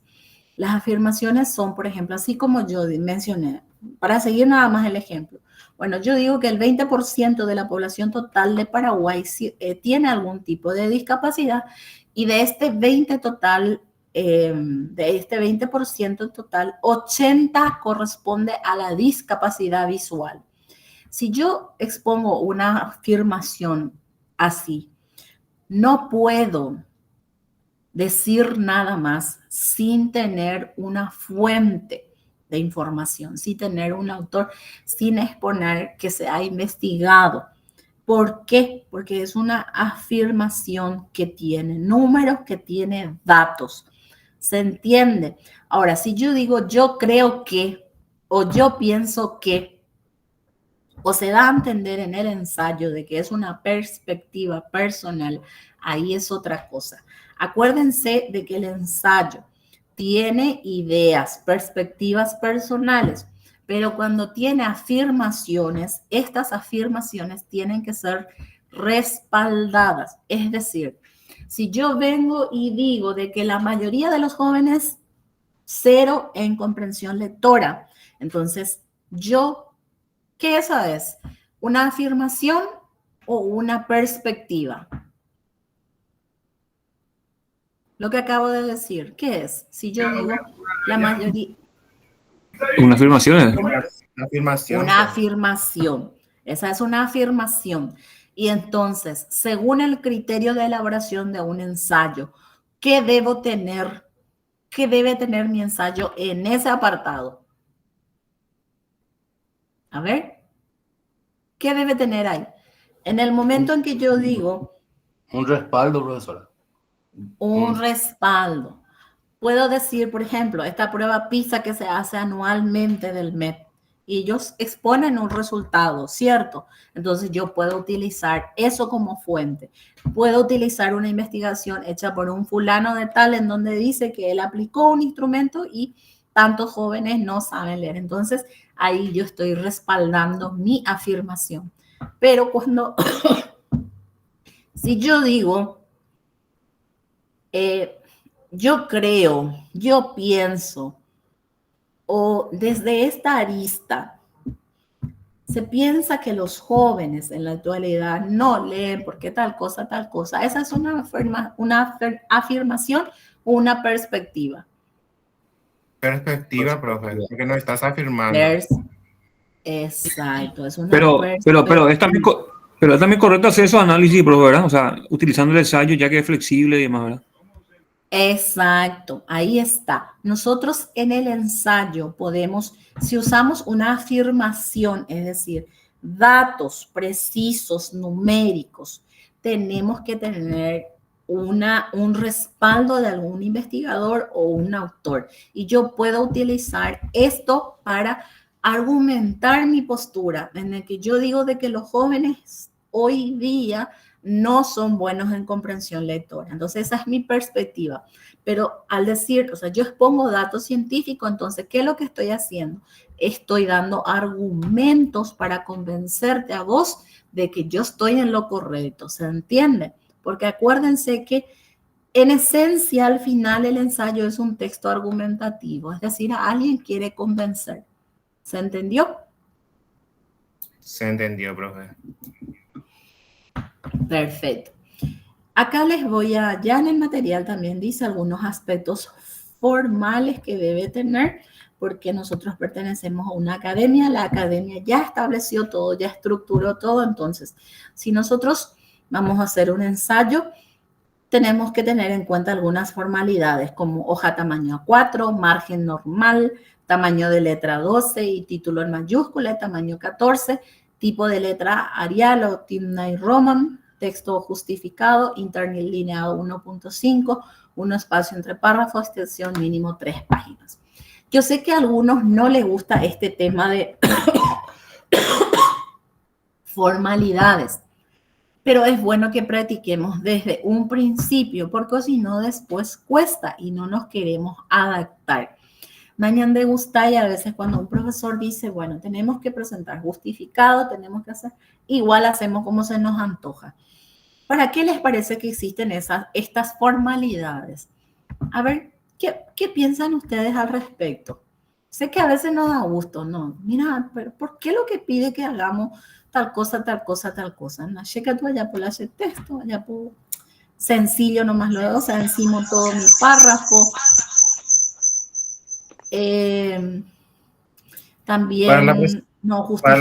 Las afirmaciones son, por ejemplo, así como yo mencioné, para seguir nada más el ejemplo. Bueno, yo digo que el 20% de la población total de Paraguay tiene algún tipo de discapacidad y de este 20% total, 80 corresponde a la discapacidad visual. Si yo expongo una afirmación así, no puedo decir nada más sin tener una fuente de información, sin tener un autor, sin exponer que se ha investigado. ¿Por qué? Porque es una afirmación que tiene números, que tiene datos. ¿Se entiende? Ahora, si yo digo yo creo que, o yo pienso que, o se da a entender en el ensayo de que es una perspectiva personal, ahí es otra cosa. Acuérdense de que el ensayo tiene ideas, perspectivas personales, pero cuando tiene afirmaciones, estas afirmaciones tienen que ser respaldadas. Es decir, si yo vengo y digo de que la mayoría de los jóvenes 0 en comprensión lectora, entonces ¿qué eso es? ¿Una afirmación o una perspectiva? Lo que acabo de decir, ¿qué es? Si yo digo la mayoría... Una afirmación. Una afirmación. Una afirmación. Esa es una afirmación. Y entonces, según el criterio de elaboración de un ensayo, ¿qué debo tener? ¿Qué debe tener mi ensayo en ese apartado? A ver, ¿qué debe tener ahí? En el momento en que yo digo... Un respaldo, profesora. Un respaldo. puedo decir, por ejemplo, esta prueba PISA que se hace anualmente del MEP, y ellos exponen un resultado, ¿cierto? Entonces yo puedo utilizar eso como fuente. Puedo utilizar una investigación hecha por un fulano de tal en donde dice que él aplicó un instrumento y tantos jóvenes no saben leer. Entonces ahí yo estoy respaldando mi afirmación. Pero cuando, si yo digo, yo creo, yo pienso, o desde esta arista, se piensa que los jóvenes en la actualidad no leen porque tal cosa, tal cosa. Esa es una afirmación o una perspectiva. Perspectiva, profe, porque no estás afirmando. Exacto, es una Pero perspectiva. es también correcto hacer esos análisis, profe, ¿verdad? O sea, utilizando el ensayo ya que es flexible y demás, ¿verdad? Exacto, ahí está. Nosotros en el ensayo podemos, si usamos una afirmación, es decir, datos precisos, numéricos, tenemos que tener un respaldo de algún investigador o un autor. Y yo puedo utilizar esto para argumentar mi postura, en el que yo digo de que los jóvenes hoy día no son buenos en comprensión lectora. Entonces, esa es mi perspectiva. Pero al decir, o sea, yo expongo datos científicos, entonces, ¿qué es lo que estoy haciendo? Estoy dando argumentos para convencerte a vos de que yo estoy en lo correcto, ¿se entiende? Porque acuérdense que en esencia, al final, el ensayo es un texto argumentativo, es decir, a alguien quiere convencer. ¿Se entendió? Se entendió, profe. Perfecto. Acá les voy a, ya en el material también dice algunos aspectos formales que debe tener, porque nosotros pertenecemos a una academia, la academia ya estableció todo, ya estructuró todo, entonces, si nosotros vamos a hacer un ensayo, tenemos que tener en cuenta algunas formalidades, como hoja tamaño A4, margen normal, tamaño de letra 12 y título en mayúscula, tamaño 14, tipo de letra Arial o Times New Roman, texto justificado, interlineado 1.5, un espacio entre párrafos, extensión mínimo 3 páginas. Yo sé que a algunos no les gusta este tema de formalidades, pero es bueno que practiquemos desde un principio, porque si no después cuesta y no nos queremos adaptar. Mañana de gusta y a veces cuando un profesor dice, bueno, tenemos que presentar justificado, tenemos que hacer, igual hacemos como se nos antoja. ¿Para qué les parece que existen estas formalidades? A ver, ¿qué piensan ustedes al respecto? Sé que a veces no da gusto, ¿no? Mira, pero ¿por qué lo que pide que hagamos tal cosa, tal cosa, tal cosa? No, checa tú allá por ese texto, allá por sencillo nomás luego, o sea, encima todo mi párrafo. También no justifico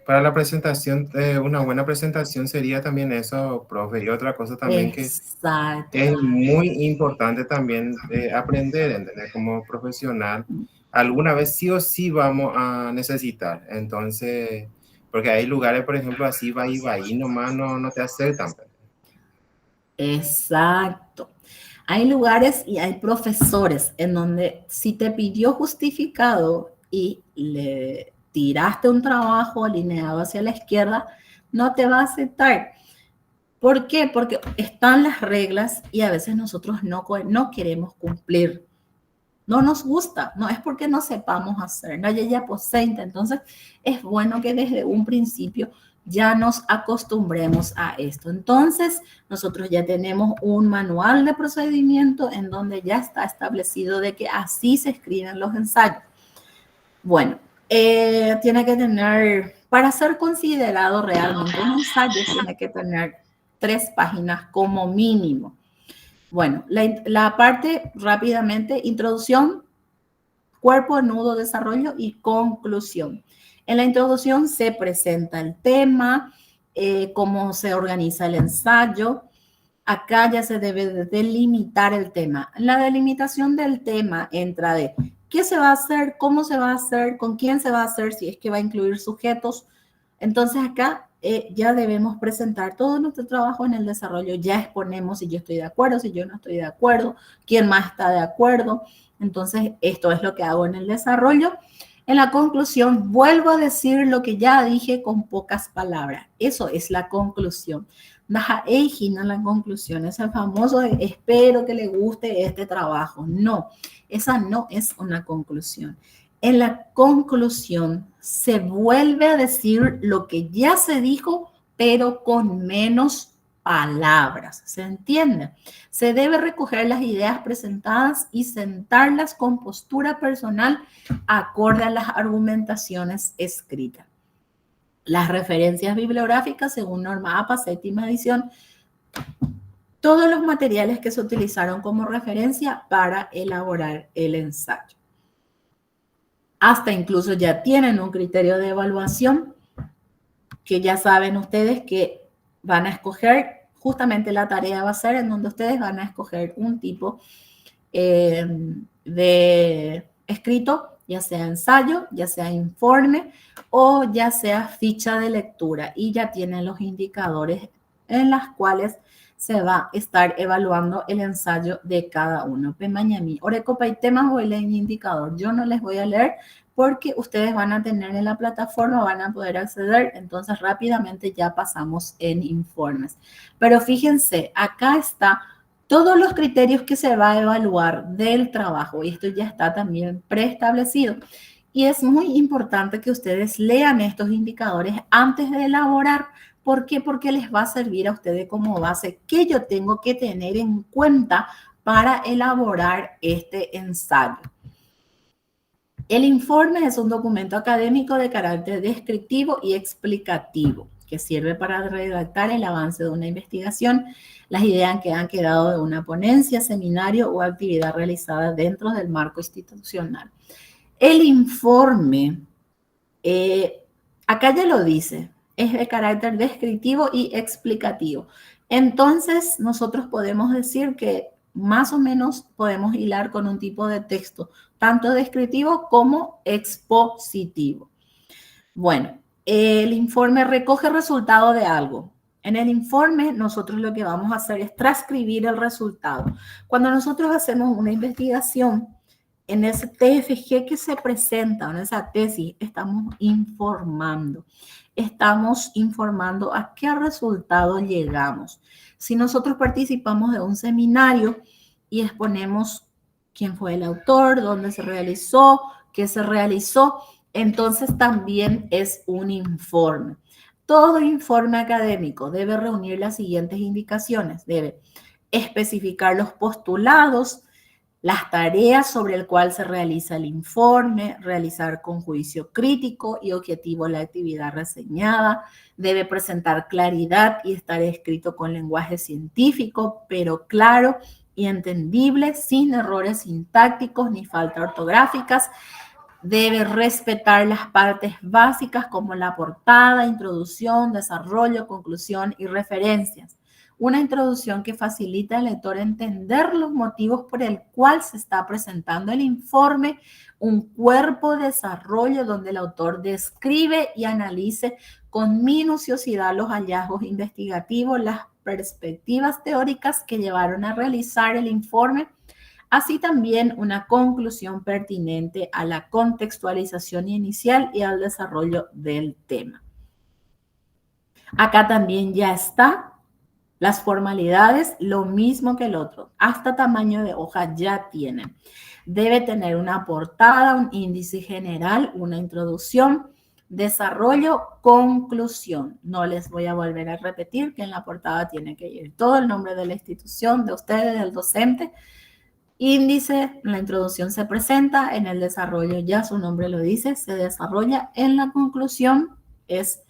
para la presentación, una buena presentación sería también eso, profe. Y otra cosa también que Exacto. es muy importante también aprender, ¿entendés? Como profesional, alguna vez sí o sí vamos a necesitar. Entonces, porque hay lugares, por ejemplo, así va y nomás no te aceptan. Exacto. Hay lugares y hay profesores en donde si te pidió justificado y le tiraste un trabajo alineado hacia la izquierda, no te va a aceptar. ¿Por qué? Porque están las reglas y a veces nosotros no queremos cumplir. No nos gusta, no es porque no sepamos hacer, no ya posente. Entonces, es bueno que desde un principio ya nos acostumbremos a esto. Entonces, nosotros ya tenemos un manual de procedimiento en donde ya está establecido de que así se escriben los ensayos. Bueno, tiene que tener, para ser considerado realmente un ensayo, tiene que tener 3 páginas como mínimo. Bueno, la parte rápidamente, introducción, cuerpo, nudo, desarrollo y conclusión. En la introducción se presenta el tema, cómo se organiza el ensayo. Acá ya se debe de delimitar el tema. La delimitación del tema entra de qué se va a hacer, cómo se va a hacer, con quién se va a hacer, si es que va a incluir sujetos. Entonces acá ya debemos presentar todo nuestro trabajo en el desarrollo, ya exponemos si yo estoy de acuerdo, si yo no estoy de acuerdo, quién más está de acuerdo. Entonces, esto es lo que hago en el desarrollo. En la conclusión, vuelvo a decir lo que ya dije con pocas palabras. Eso es la conclusión. La conclusión, ese famoso de, espero que le guste este trabajo. No, esa no es una conclusión. En la conclusión se vuelve a decir lo que ya se dijo, pero con menos palabras. ¿Se entiende? Se debe recoger las ideas presentadas y sentarlas con postura personal acorde a las argumentaciones escritas. Las referencias bibliográficas, según norma APA, séptima edición, todos los materiales que se utilizaron como referencia para elaborar el ensayo. Hasta incluso ya tienen un criterio de evaluación que ya saben ustedes que van a escoger, justamente la tarea va a ser en donde ustedes van a escoger un tipo de escrito, ya sea ensayo, ya sea informe o ya sea ficha de lectura, y ya tienen los indicadores en las cuales se va a estar evaluando el ensayo de cada uno. Pemañami, Orecopa y temas voy a leer indicador. Yo no les voy a leer porque ustedes van a tener en la plataforma, van a poder acceder, entonces rápidamente ya pasamos en informes. Pero fíjense, acá está todos los criterios que se va a evaluar del trabajo, y esto ya está también preestablecido. Y es muy importante que ustedes lean estos indicadores antes de elaborar. ¿Por qué? Porque les va a servir a ustedes como base que yo tengo que tener en cuenta para elaborar este ensayo. El informe es un documento académico de carácter descriptivo y explicativo que sirve para redactar el avance de una investigación, las ideas que han quedado de una ponencia, seminario o actividad realizada dentro del marco institucional. El informe, acá ya lo dice, es de carácter descriptivo y explicativo. Entonces, nosotros podemos decir que más o menos podemos hilar con un tipo de texto, tanto descriptivo como expositivo. Bueno, el informe recoge resultado de algo. En el informe, nosotros lo que vamos a hacer es transcribir el resultado. Cuando nosotros hacemos una investigación, en ese TFG que se presenta, en esa tesis, estamos informando a qué resultado llegamos. Si nosotros participamos de un seminario y exponemos quién fue el autor, dónde se realizó, qué se realizó, entonces también es un informe. Todo informe académico debe reunir las siguientes indicaciones. Debe especificar los postulados, las tareas sobre el cual se realiza el informe, realizar con juicio crítico y objetivo la actividad reseñada, debe presentar claridad y estar escrito con lenguaje científico, pero claro y entendible, sin errores sintácticos ni faltas ortográficas, debe respetar las partes básicas como la portada, introducción, desarrollo, conclusión y referencias. Una introducción que facilita al lector entender los motivos por el cual se está presentando el informe, un cuerpo de desarrollo donde el autor describe y analice con minuciosidad los hallazgos investigativos, las perspectivas teóricas que llevaron a realizar el informe, así también una conclusión pertinente a la contextualización inicial y al desarrollo del tema. Acá también ya está las formalidades, lo mismo que el otro, hasta tamaño de hoja ya tienen. Debe tener una portada, un índice general, una introducción, desarrollo, conclusión. No les voy a volver a repetir que en la portada tiene que ir todo el nombre de la institución, de ustedes, del docente. Índice, en la introducción se presenta, en el desarrollo ya su nombre lo dice, se desarrolla. En la conclusión es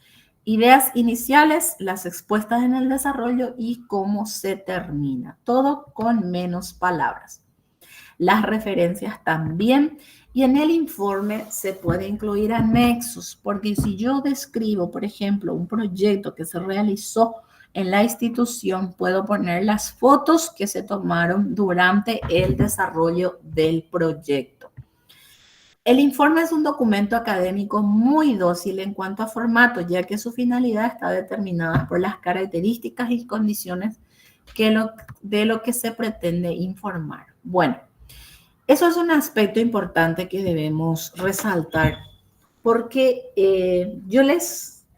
ideas iniciales, las expuestas en el desarrollo y cómo se termina. Todo con menos palabras. Las referencias también. Y en el informe se puede incluir anexos, porque si yo describo, por ejemplo, un proyecto que se realizó en la institución, puedo poner las fotos que se tomaron durante el desarrollo del proyecto. El informe es un documento académico muy dócil en cuanto a formato, ya que su finalidad está determinada por las características y condiciones de lo que se pretende informar. Bueno, eso es un aspecto importante que debemos resaltar, porque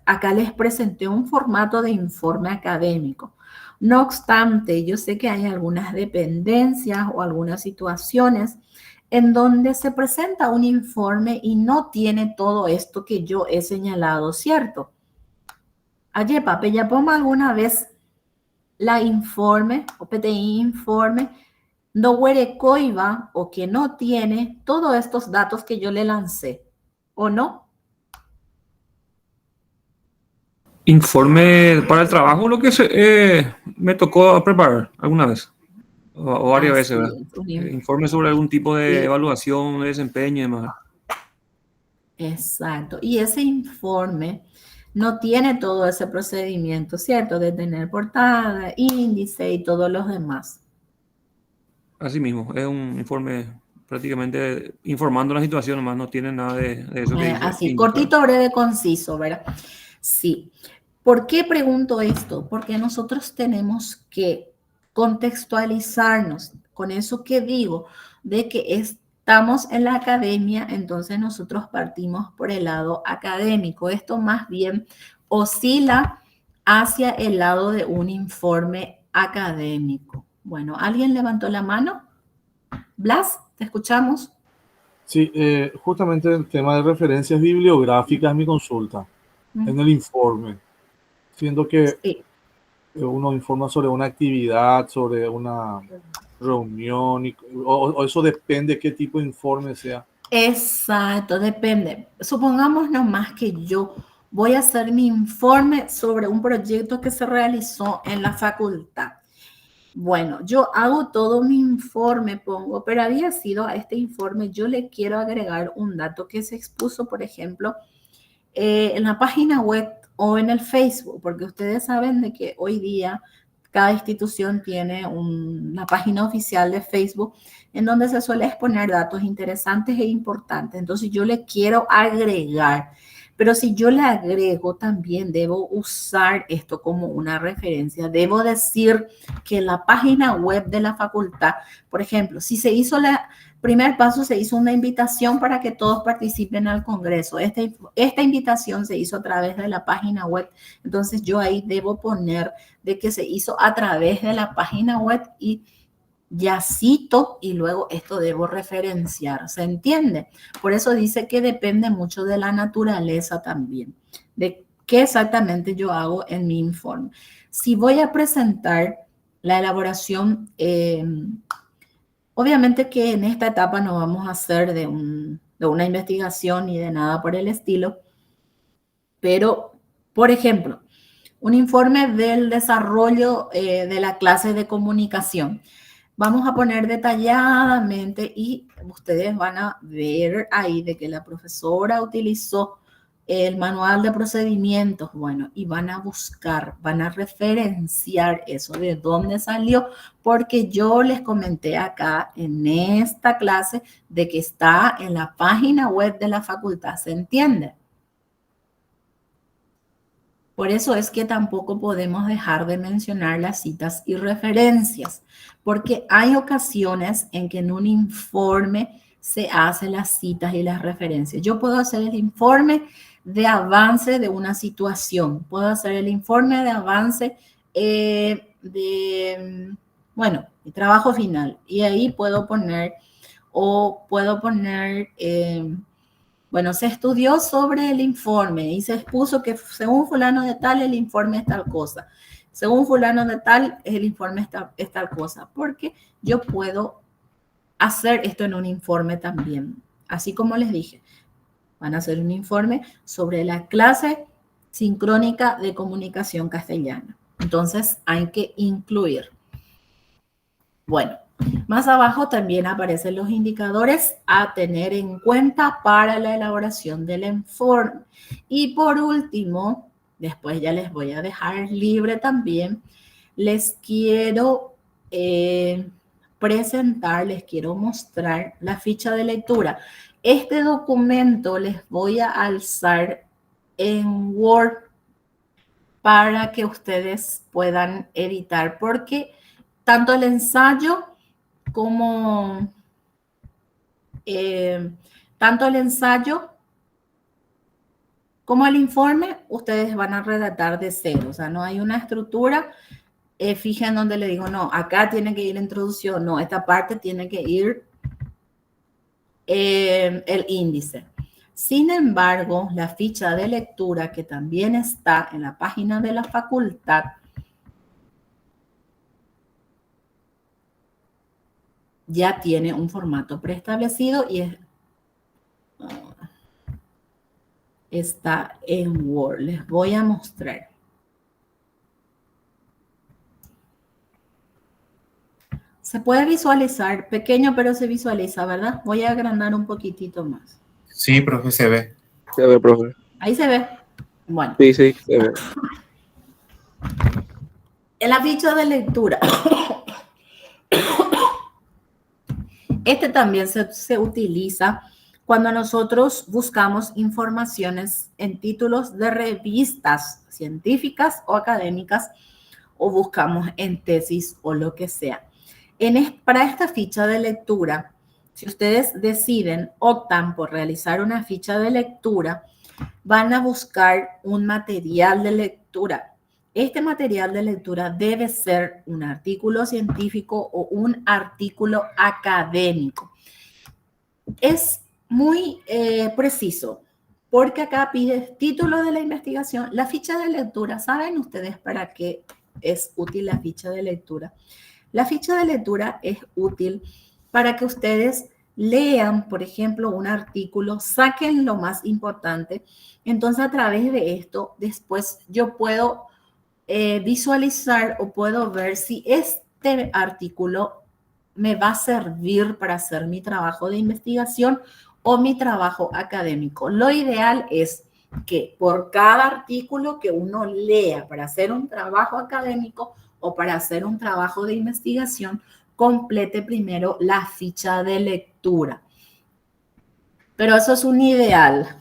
acá les presenté un formato de informe académico. No obstante, yo sé que hay algunas dependencias o algunas situaciones en donde se presenta un informe y no tiene todo esto que yo he señalado, ¿cierto? Ayer, papi, ya pongo alguna vez la informe o PTI informe, no huele coiba o que no tiene todos estos datos que yo le lancé, ¿o no? Informe para el trabajo, lo que me tocó preparar alguna vez, o varias Así veces, ¿verdad? es, Informe sobre algún tipo de sí, evaluación, de desempeño y demás. exacto. Y ese informe no tiene todo ese procedimiento, ¿cierto? De tener portada, índice y todos los demás. Así mismo, es un informe prácticamente informando la situación, nomás no tiene nada de eso que dice. Así, cortito, breve, conciso, ¿verdad? Sí. ¿Por qué pregunto esto? Porque nosotros tenemos que contextualizarnos con eso que digo, de que estamos en la academia, entonces nosotros partimos por el lado académico. Esto más bien oscila hacia el lado de un informe académico. Bueno, ¿alguien levantó la mano? Blas, ¿te escuchamos? Sí, justamente el tema de referencias bibliográficas es mi consulta en el informe, siendo que Sí. uno informa sobre una actividad, sobre una reunión, o eso depende qué tipo de informe sea. Exacto, depende. Supongamos nomás que yo voy a hacer mi informe sobre un proyecto que se realizó en la facultad. Bueno, yo hago todo mi informe, pongo, pero había sido a este informe, yo le quiero agregar un dato que se expuso, por ejemplo, en la página web o en el Facebook, porque ustedes saben de que hoy día cada institución tiene una página oficial de Facebook en donde se suele exponer datos interesantes e importantes. Entonces yo le quiero agregar, pero si yo le agrego también debo usar esto como una referencia. Debo decir que la página web de la facultad, por ejemplo, si se hizo primer paso, se hizo una invitación para que todos participen al Congreso. Esta invitación se hizo a través de la página web. Entonces yo ahí debo poner de que se hizo a través de la página web y ya cito y luego esto debo referenciar. ¿Se entiende? Por eso dice que depende mucho de la naturaleza también, de qué exactamente yo hago en mi informe. Si voy a presentar la elaboración, obviamente que en esta etapa no vamos a hacer de una investigación ni de nada por el estilo, pero, por ejemplo, un informe del desarrollo de la clase de comunicación. Vamos a poner detalladamente y ustedes van a ver ahí de que la profesora utilizó el manual de procedimientos, bueno, y van a buscar, van a referenciar eso, de dónde salió, porque yo les comenté acá en esta clase de que está en la página web de la facultad, ¿se entiende? Por eso es que tampoco podemos dejar de mencionar las citas y referencias, porque hay ocasiones en que en un informe se hacen las citas y las referencias. Yo puedo hacer el informe de avance de una situación, puedo hacer el informe de avance bueno, mi trabajo final, y ahí puedo poner, bueno, se estudió sobre el informe y se expuso que según fulano de tal, el informe es tal cosa. Según fulano de tal, el informe es tal cosa. Porque yo puedo hacer esto en un informe también. Así como les dije, van a hacer un informe sobre la clase sincrónica de comunicación castellana. Entonces, hay que incluir. Bueno, más abajo también aparecen los indicadores a tener en cuenta para la elaboración del informe. Y por último, después ya les voy a dejar libre también, les quiero presentar, les quiero mostrar la ficha de lectura. Este documento les voy a alzar en Word para que ustedes puedan editar, porque tanto el ensayo como el informe, ustedes van a redactar de cero, o sea, no hay una estructura fija en donde le digo, no, acá tiene que ir la introducción, no, esta parte tiene que ir el índice. Sin embargo, la ficha de lectura, que también está en la página de la facultad, ya tiene un formato preestablecido y está en Word. Les voy a mostrar. Se puede visualizar, pequeño, pero se visualiza, ¿verdad? Voy a agrandar un poquitito más. Sí, profe, se ve. Se ve, profe. Ahí se ve. Bueno. Sí, se ve. En la ficha de lectura, este también se utiliza cuando nosotros buscamos informaciones en títulos de revistas científicas o académicas o buscamos en tesis o lo que sea. Para esta ficha de lectura, si ustedes optan por realizar una ficha de lectura, van a buscar un material de lectura. Este material de lectura debe ser un artículo científico o un artículo académico. Es muy preciso, porque acá pide título de la investigación, la ficha de lectura. ¿Saben ustedes para qué es útil la ficha de lectura? La ficha de lectura es útil para que ustedes lean, por ejemplo, un artículo, saquen lo más importante. Entonces, a través de esto, después yo puedo visualizar o puedo ver si este artículo me va a servir para hacer mi trabajo de investigación o mi trabajo académico. Lo ideal es que por cada artículo que uno lea para hacer un trabajo académico o para hacer un trabajo de investigación, complete primero la ficha de lectura. Pero eso es un ideal.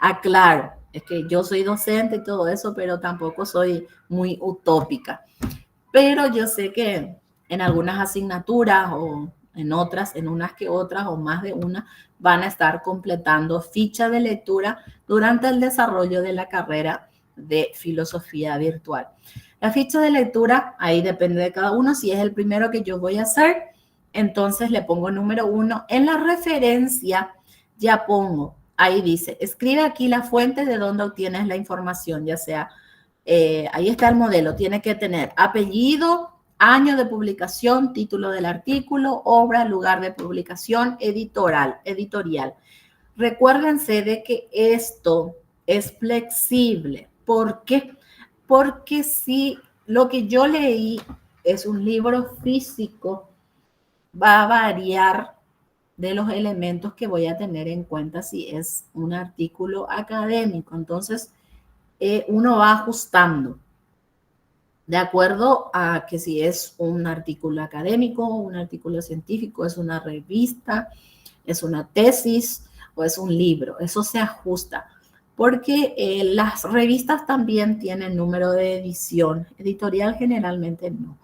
Aclaro, es que yo soy docente y todo eso, pero tampoco soy muy utópica. Pero yo sé que en algunas asignaturas o en otras, en unas que otras o más de una, van a estar completando ficha de lectura durante el desarrollo de la carrera de filosofía virtual. La ficha de lectura, ahí depende de cada uno. Si es el primero que yo voy a hacer, entonces le pongo número 1. En la referencia ya pongo, ahí dice, escribe aquí la fuente de donde obtienes la información, ya sea, ahí está el modelo, tiene que tener apellido, año de publicación, título del artículo, obra, lugar de publicación, editorial. Recuérdense de que esto es flexible. ¿Por qué? Porque si lo que yo leí es un libro físico, va a variar de los elementos que voy a tener en cuenta si es un artículo académico. Entonces, uno va ajustando de acuerdo a que si es un artículo académico, un artículo científico, es una revista, es una tesis o es un libro. Eso se ajusta. Porque las revistas también tienen número de edición, editorial generalmente no.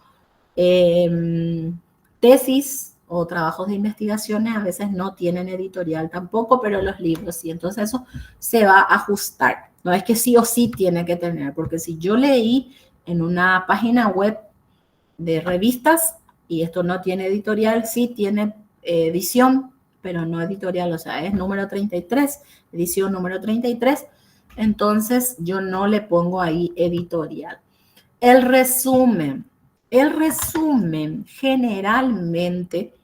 Tesis o trabajos de investigaciones a veces no tienen editorial tampoco, pero los libros sí. Entonces eso se va a ajustar. No es que sí o sí tiene que tener, porque si yo leí en una página web de revistas y esto no tiene editorial, sí tiene edición, pero no editorial, o sea, es número 33, edición número 33, entonces yo no le pongo ahí editorial. El resumen generalmente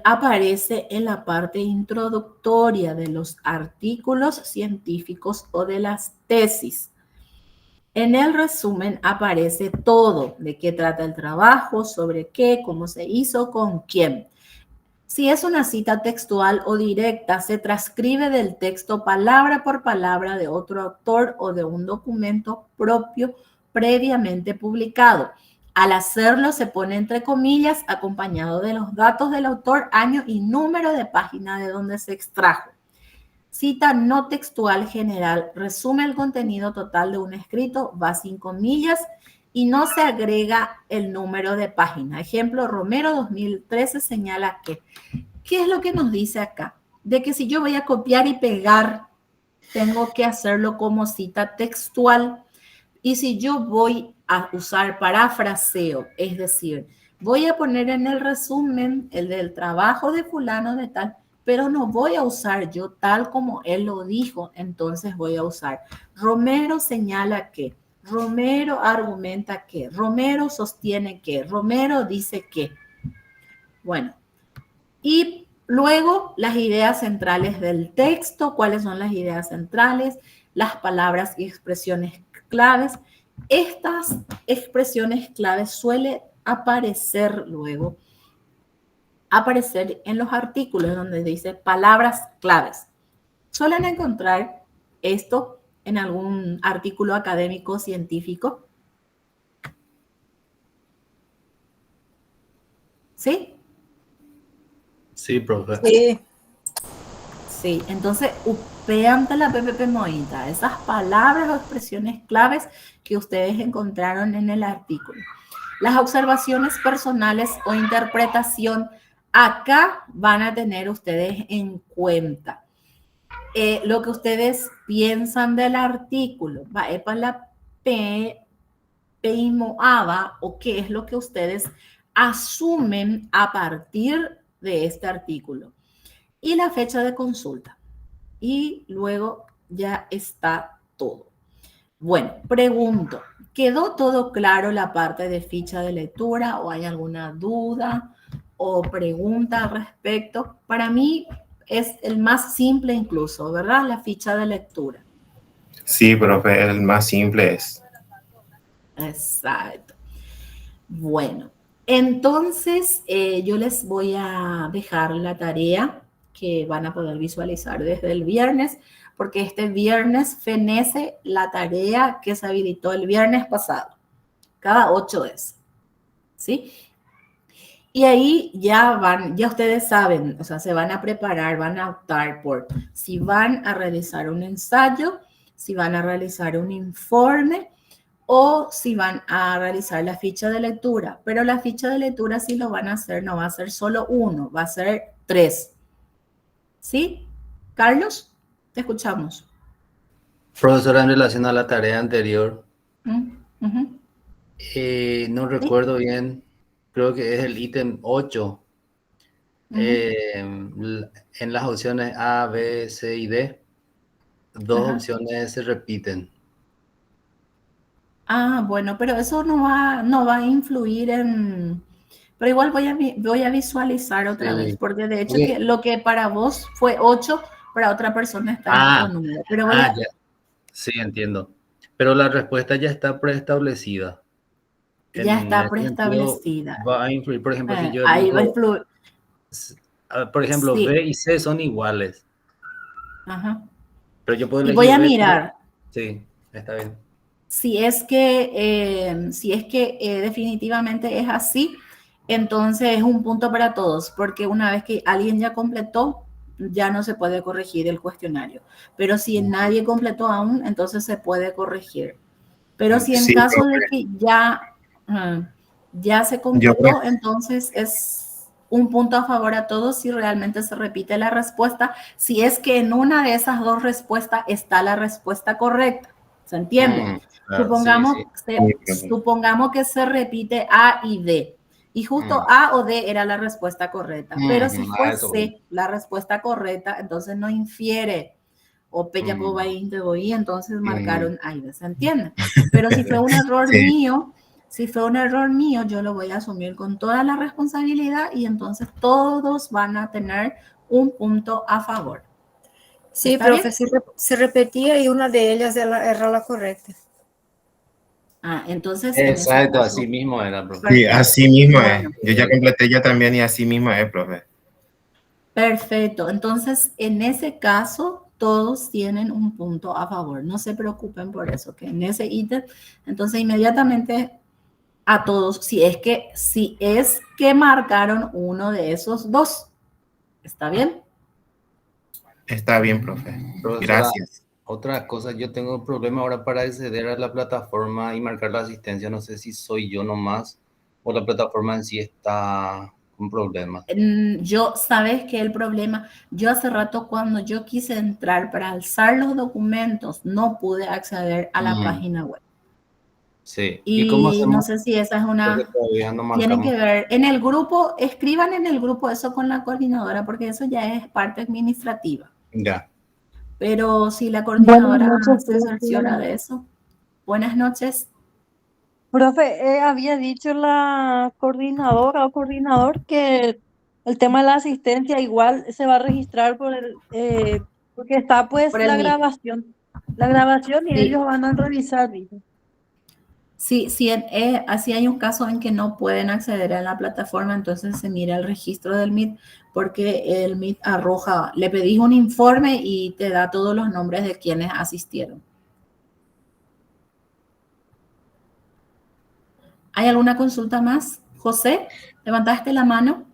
aparece en la parte introductoria de los artículos científicos o de las tesis. En el resumen aparece todo, de qué trata el trabajo, sobre qué, cómo se hizo, con quién. Si es una cita textual o directa, se transcribe del texto palabra por palabra de otro autor o de un documento propio previamente publicado. Al hacerlo se pone entre comillas acompañado de los datos del autor, año y número de página de donde se extrajo. Cita no textual general, resume el contenido total de un escrito, va sin comillas y no se agrega el número de página. Ejemplo, Romero 2013 señala que, ¿qué es lo que nos dice acá? De que si yo voy a copiar y pegar, tengo que hacerlo como cita textual. Y si yo voy a usar parafraseo, es decir, voy a poner en el resumen el del trabajo de fulano de tal, pero no voy a usar yo tal como él lo dijo, entonces voy a usar Romero señala que, Romero argumenta que, Romero sostiene que, Romero dice que. Bueno, y luego las ideas centrales del texto, cuáles son las ideas centrales, las palabras y expresiones claves. Estas expresiones claves suelen aparecer luego, aparecer en los artículos donde dice palabras claves. Suelen encontrar esto en algún artículo académico científico. ¿Sí? Sí, profe. Sí. Sí, entonces upeante la PPP Moita, esas palabras o expresiones claves que ustedes encontraron en el artículo. Las observaciones personales o interpretación, acá van a tener ustedes en cuenta lo que ustedes piensan del artículo, va para la PIMOABA o qué es lo que ustedes asumen a partir de este artículo. Y la fecha de consulta. Y luego ya está todo. Bueno, pregunto, ¿quedó todo claro la parte de ficha de lectura o hay alguna duda o pregunta al respecto? Para mí es el más simple incluso, ¿verdad? La ficha de lectura. Sí, profe, el más simple es. Exacto. Bueno, entonces yo les voy a dejar la tarea que van a poder visualizar desde el viernes, porque este viernes fenece la tarea que se habilitó el viernes pasado, cada 8 veces, ¿sí? Y ahí ya ustedes saben, o sea, se van a preparar, van a optar por si van a realizar un ensayo, si van a realizar un informe o si van a realizar la ficha de lectura. Pero la ficha de lectura si lo van a hacer, no va a ser solo uno, va a ser 3. ¿Sí? Carlos, te escuchamos. Profesora, en relación a la tarea anterior, no recuerdo bien, creo que es el ítem 8. En las opciones A, B, C y D, 2 opciones se repiten. Ah, bueno, pero eso no va a influir en... Pero igual voy a visualizar otra vez, porque de hecho que lo que para vos fue 8, para otra persona está en otro número. Pero ya. Sí, entiendo. Pero la respuesta ya está preestablecida. Ya está preestablecida. Va a influir, por ejemplo, si yo ahí va a influir. Por ejemplo, Sí. B y C son iguales. Ajá. Pero yo puedo elegir Y voy a B, mirar. Sí, está bien. Si es que definitivamente es así, entonces es un punto para todos, porque una vez que alguien ya completó, ya no se puede corregir el cuestionario. Pero si nadie completó aún, entonces se puede corregir. Pero si en caso de que ya se completó, entonces es un punto a favor a todos si realmente se repite la respuesta, si es que en una de esas 2 respuestas está la respuesta correcta. ¿Se entiende? Supongamos que se repite A y D. Y justo A o D era la respuesta correcta. Pero si fue C la respuesta correcta, entonces no infiere. O Pella Boba y entonces marcaron A y D. ¿Se entiende? Pero si fue un error mío, yo lo voy a asumir con toda la responsabilidad y entonces todos van a tener un punto a favor. Sí, profe, se repetía y una de ellas era la correcta. Entonces... Exacto, así mismo era, profe. Sí, así mismo es. Yo ya completé ya también y así mismo es, profe. Perfecto. Entonces, en ese caso, todos tienen un punto a favor. No se preocupen por eso, que en ese ítem, entonces inmediatamente a todos si es que marcaron uno de esos dos. ¿Está bien? Está bien, profe. Profesora, Gracias. otra cosa, yo tengo un problema ahora para acceder a la plataforma y marcar la asistencia. No sé si soy yo nomás o la plataforma en sí está con problemas. Sabes que el problema, yo hace rato cuando yo quise entrar para alzar los documentos, no pude acceder a la página web. Sí. ¿Y cómo hacemos? No sé si esa es Porque todavía no tienen marcamos. que ver, en el grupo, escriban en el grupo eso con la coordinadora, porque eso ya es parte administrativa. Ya. Pero si la coordinadora Buenas noches, se cerciora de eso. Buenas noches. profe, había dicho la coordinadora o coordinador que el tema de la asistencia igual se va a registrar porque está pues Por el Meet. La grabación y Sí. ellos van a revisar, dice. Sí, así hay un caso en que no pueden acceder a la plataforma, entonces se mira el registro del Meet, porque el Meet arroja, le pedís un informe y te da todos los nombres de quienes asistieron. ¿Hay alguna consulta más? José, ¿levantaste la mano?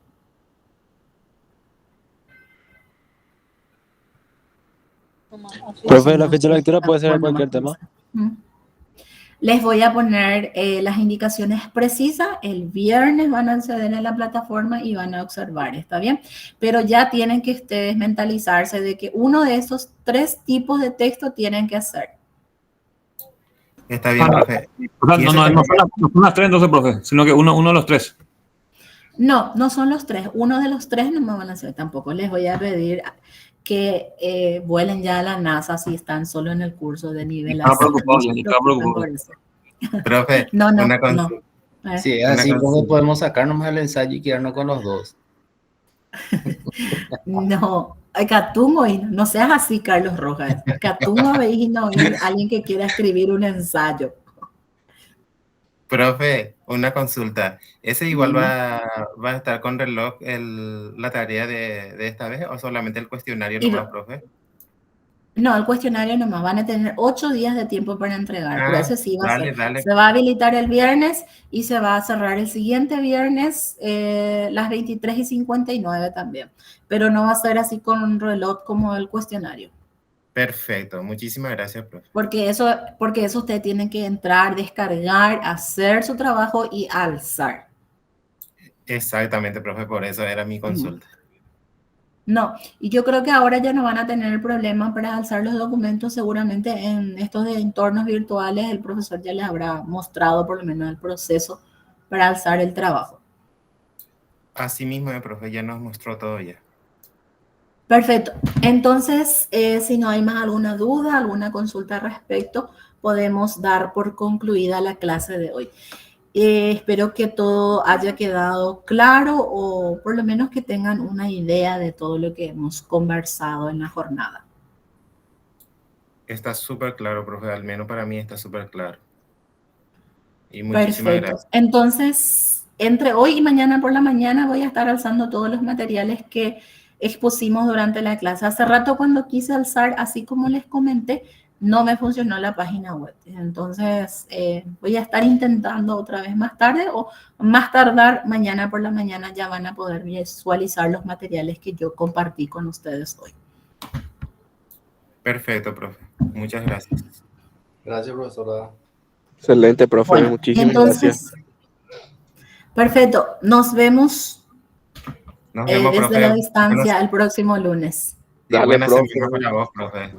Profe, la fecha de lectura puede ser cualquier tema. Les voy a poner las indicaciones precisas. El viernes van a acceder a la plataforma y van a observar, ¿está bien? Pero ya tienen que ustedes mentalizarse de que uno de esos 3 tipos de texto tienen que hacer. Está bien, profe. No son las 3 entonces, profe, sino que uno de los 3. No, no son los 3. Uno de los 3 no me van a hacer. Tampoco les voy a pedir que vuelen ya a la NASA si están solo en el curso de nivel. Estaba preocupado. Profe, no. Sí, así luego podemos sacarnos el ensayo y quedarnos con los dos. No, Catungo, no seas así, Carlos Rojas. Catungo, veis y no alguien que quiera escribir un ensayo. Profe, una consulta. ¿Ese igual va a estar con reloj la tarea de esta vez o solamente el cuestionario nomás, profe? No, el cuestionario nomás. Van a tener 8 días de tiempo para entregar. Pero ese sí va a ser. Dale. Se va a habilitar el viernes y se va a cerrar el siguiente viernes, las 23:59 también. Pero no va a ser así con un reloj como el cuestionario. Perfecto, muchísimas gracias, profe. Porque eso ustedes tienen que entrar, descargar, hacer su trabajo y alzar. Exactamente, profe, por eso era mi consulta. No, y yo creo que ahora ya no van a tener problema para alzar los documentos. Seguramente en estos de entornos virtuales el profesor ya les habrá mostrado por lo menos el proceso para alzar el trabajo. Así mismo, profe, ya nos mostró todo ya. Perfecto. Entonces, si no hay más alguna duda, alguna consulta al respecto, podemos dar por concluida la clase de hoy. Espero que todo haya quedado claro o por lo menos que tengan una idea de todo lo que hemos conversado en la jornada. Está súper claro, profe, al menos para mí está súper claro. Y muchísimas gracias. Entonces, entre hoy y mañana por la mañana voy a estar alzando todos los materiales que expusimos durante la clase. Hace rato cuando quise alzar, así como les comenté, no me funcionó la página web. Entonces, voy a estar intentando otra vez más tarde o más tardar mañana por la mañana ya van a poder visualizar los materiales que yo compartí con ustedes hoy. Perfecto, profe. Muchas gracias. Gracias, profesora. Excelente, profe. Bueno, muchísimas gracias. Perfecto. Nos vemos, Nos vemos, desde profe. la distancia el próximo lunes. Dale, buena semana para vos, profe.